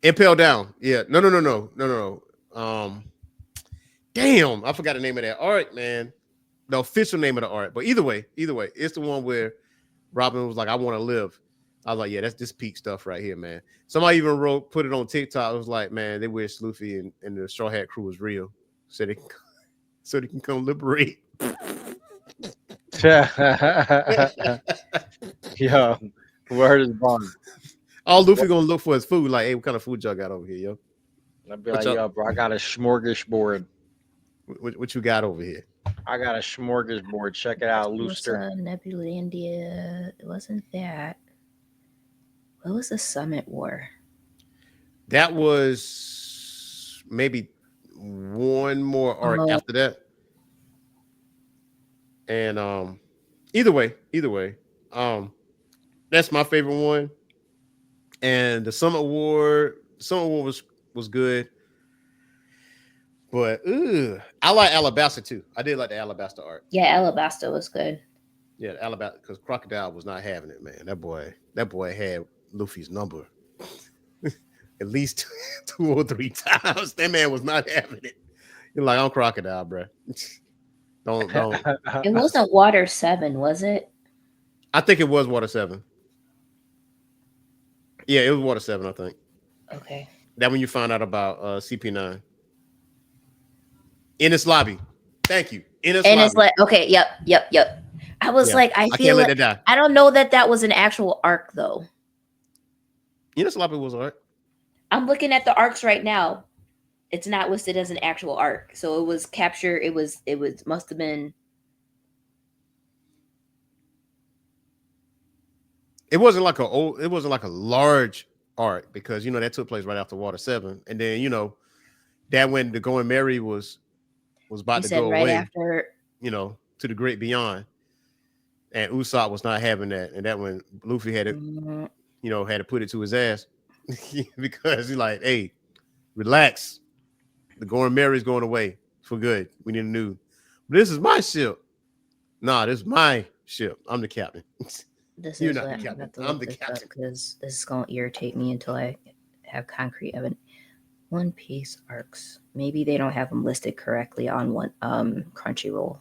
Speaker 1: Impel down. Yeah. No. Damn, I forgot the name of that arc, man. The official name of the arc. But either way, it's the one where Robin was like, "I want to live." I was like, "Yeah, that's this peak stuff right here, man." Somebody even put it on TikTok. It was like, "Man, they wish Luffy and the Straw Hat crew was real, so they can come liberate."
Speaker 2: Yo, word is bond.
Speaker 1: All Luffy gonna look for his food. Like, hey, what kind of food y'all got over here, yo?
Speaker 2: I'd be like, yo, bro, I got a smorgasbord.
Speaker 1: What you got over here?
Speaker 2: I got a smorgasbord. Check it out, Looster.
Speaker 3: Nebulandia. It wasn't that. What was the Summit War?
Speaker 1: That was maybe one more arc
Speaker 3: Oh,
Speaker 1: after that. And either way, um, that's my favorite one. And the Summit War was good. But I like Alabasta too. I did like the Alabasta art.
Speaker 3: yeah, Alabasta was good.
Speaker 1: Yeah, Alabasta, because Crocodile was not having it, man. That boy had Luffy's number at least two or three times. That man was not having it. You're like, I'm Crocodile, bro. Don't.
Speaker 3: It wasn't Water 7, was it?
Speaker 1: I think it was Water 7. Yeah, it was Water 7, I think.
Speaker 3: Okay.
Speaker 1: That when you find out about CP9. In this lobby. Thank you. In this
Speaker 3: And
Speaker 1: lobby.
Speaker 3: it's like, okay, yep. I was
Speaker 1: Yeah,
Speaker 3: like, I
Speaker 1: I
Speaker 3: feel
Speaker 1: can't let
Speaker 3: like
Speaker 1: that die.
Speaker 3: I don't know that was an actual arc though.
Speaker 1: In this lobby was art.
Speaker 3: I'm looking at the arcs right now. It's not listed as an actual arc. So it was capture, it was must have been.
Speaker 1: It wasn't like a large arc, because that took place right after Water 7. And then that when the Going Merry was about
Speaker 3: You
Speaker 1: to
Speaker 3: said
Speaker 1: go
Speaker 3: right
Speaker 1: away,
Speaker 3: after.
Speaker 1: to the great beyond. And Usopp was not having that. And that when Luffy had to, had to put it to his ass because he's like, hey, relax. The Going Merry's going away for good. We need a new. This is my ship. Nah, this is my ship. I'm the captain.
Speaker 3: This
Speaker 1: You're
Speaker 3: is
Speaker 1: not
Speaker 3: what
Speaker 1: the
Speaker 3: I'm
Speaker 1: captain.
Speaker 3: about to
Speaker 1: I'm
Speaker 3: look
Speaker 1: the
Speaker 3: this up
Speaker 1: captain.
Speaker 3: because this is gonna irritate me until I have concrete evidence. One Piece arcs. Maybe they don't have them listed correctly on one Crunchyroll.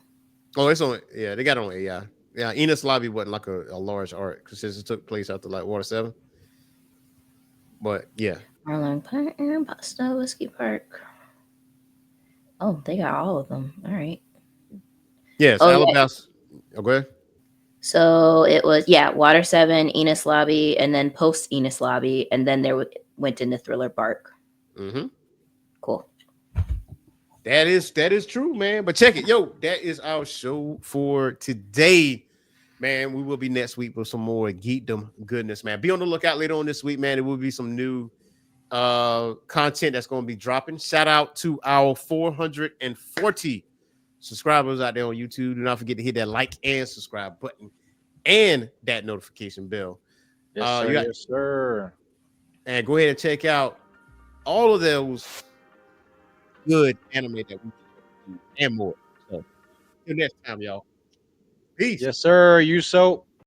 Speaker 1: Oh, it's on. Yeah, they got it on AI. Yeah, Enos Lobby wasn't like a large arc because it took place after like Water 7. But yeah,
Speaker 3: Marlon Park and Pasta Whiskey Park. Oh, they got all of them. All right.
Speaker 1: yes,
Speaker 3: Oh yeah.
Speaker 1: Alabasta. Okay.
Speaker 3: So it was Water 7, Enos Lobby, and then post Enos Lobby, and then went into Thriller Bark.
Speaker 1: Mm-hmm.
Speaker 3: Cool.
Speaker 1: That is true, man. But check it, yo. That is our show for today, man. We will be next week with some more geekdom goodness, man. Be on the lookout later on this week, man. There will be some new content that's going to be dropping. Shout out to our 440 subscribers out there on YouTube. Do not forget to hit that like and subscribe button and that notification bell.
Speaker 2: Yes, sir. Yes, sir.
Speaker 1: And go ahead and check out all of those good anime that we do and more. So, till next time, y'all. Peace.
Speaker 2: Yes, sir. You so.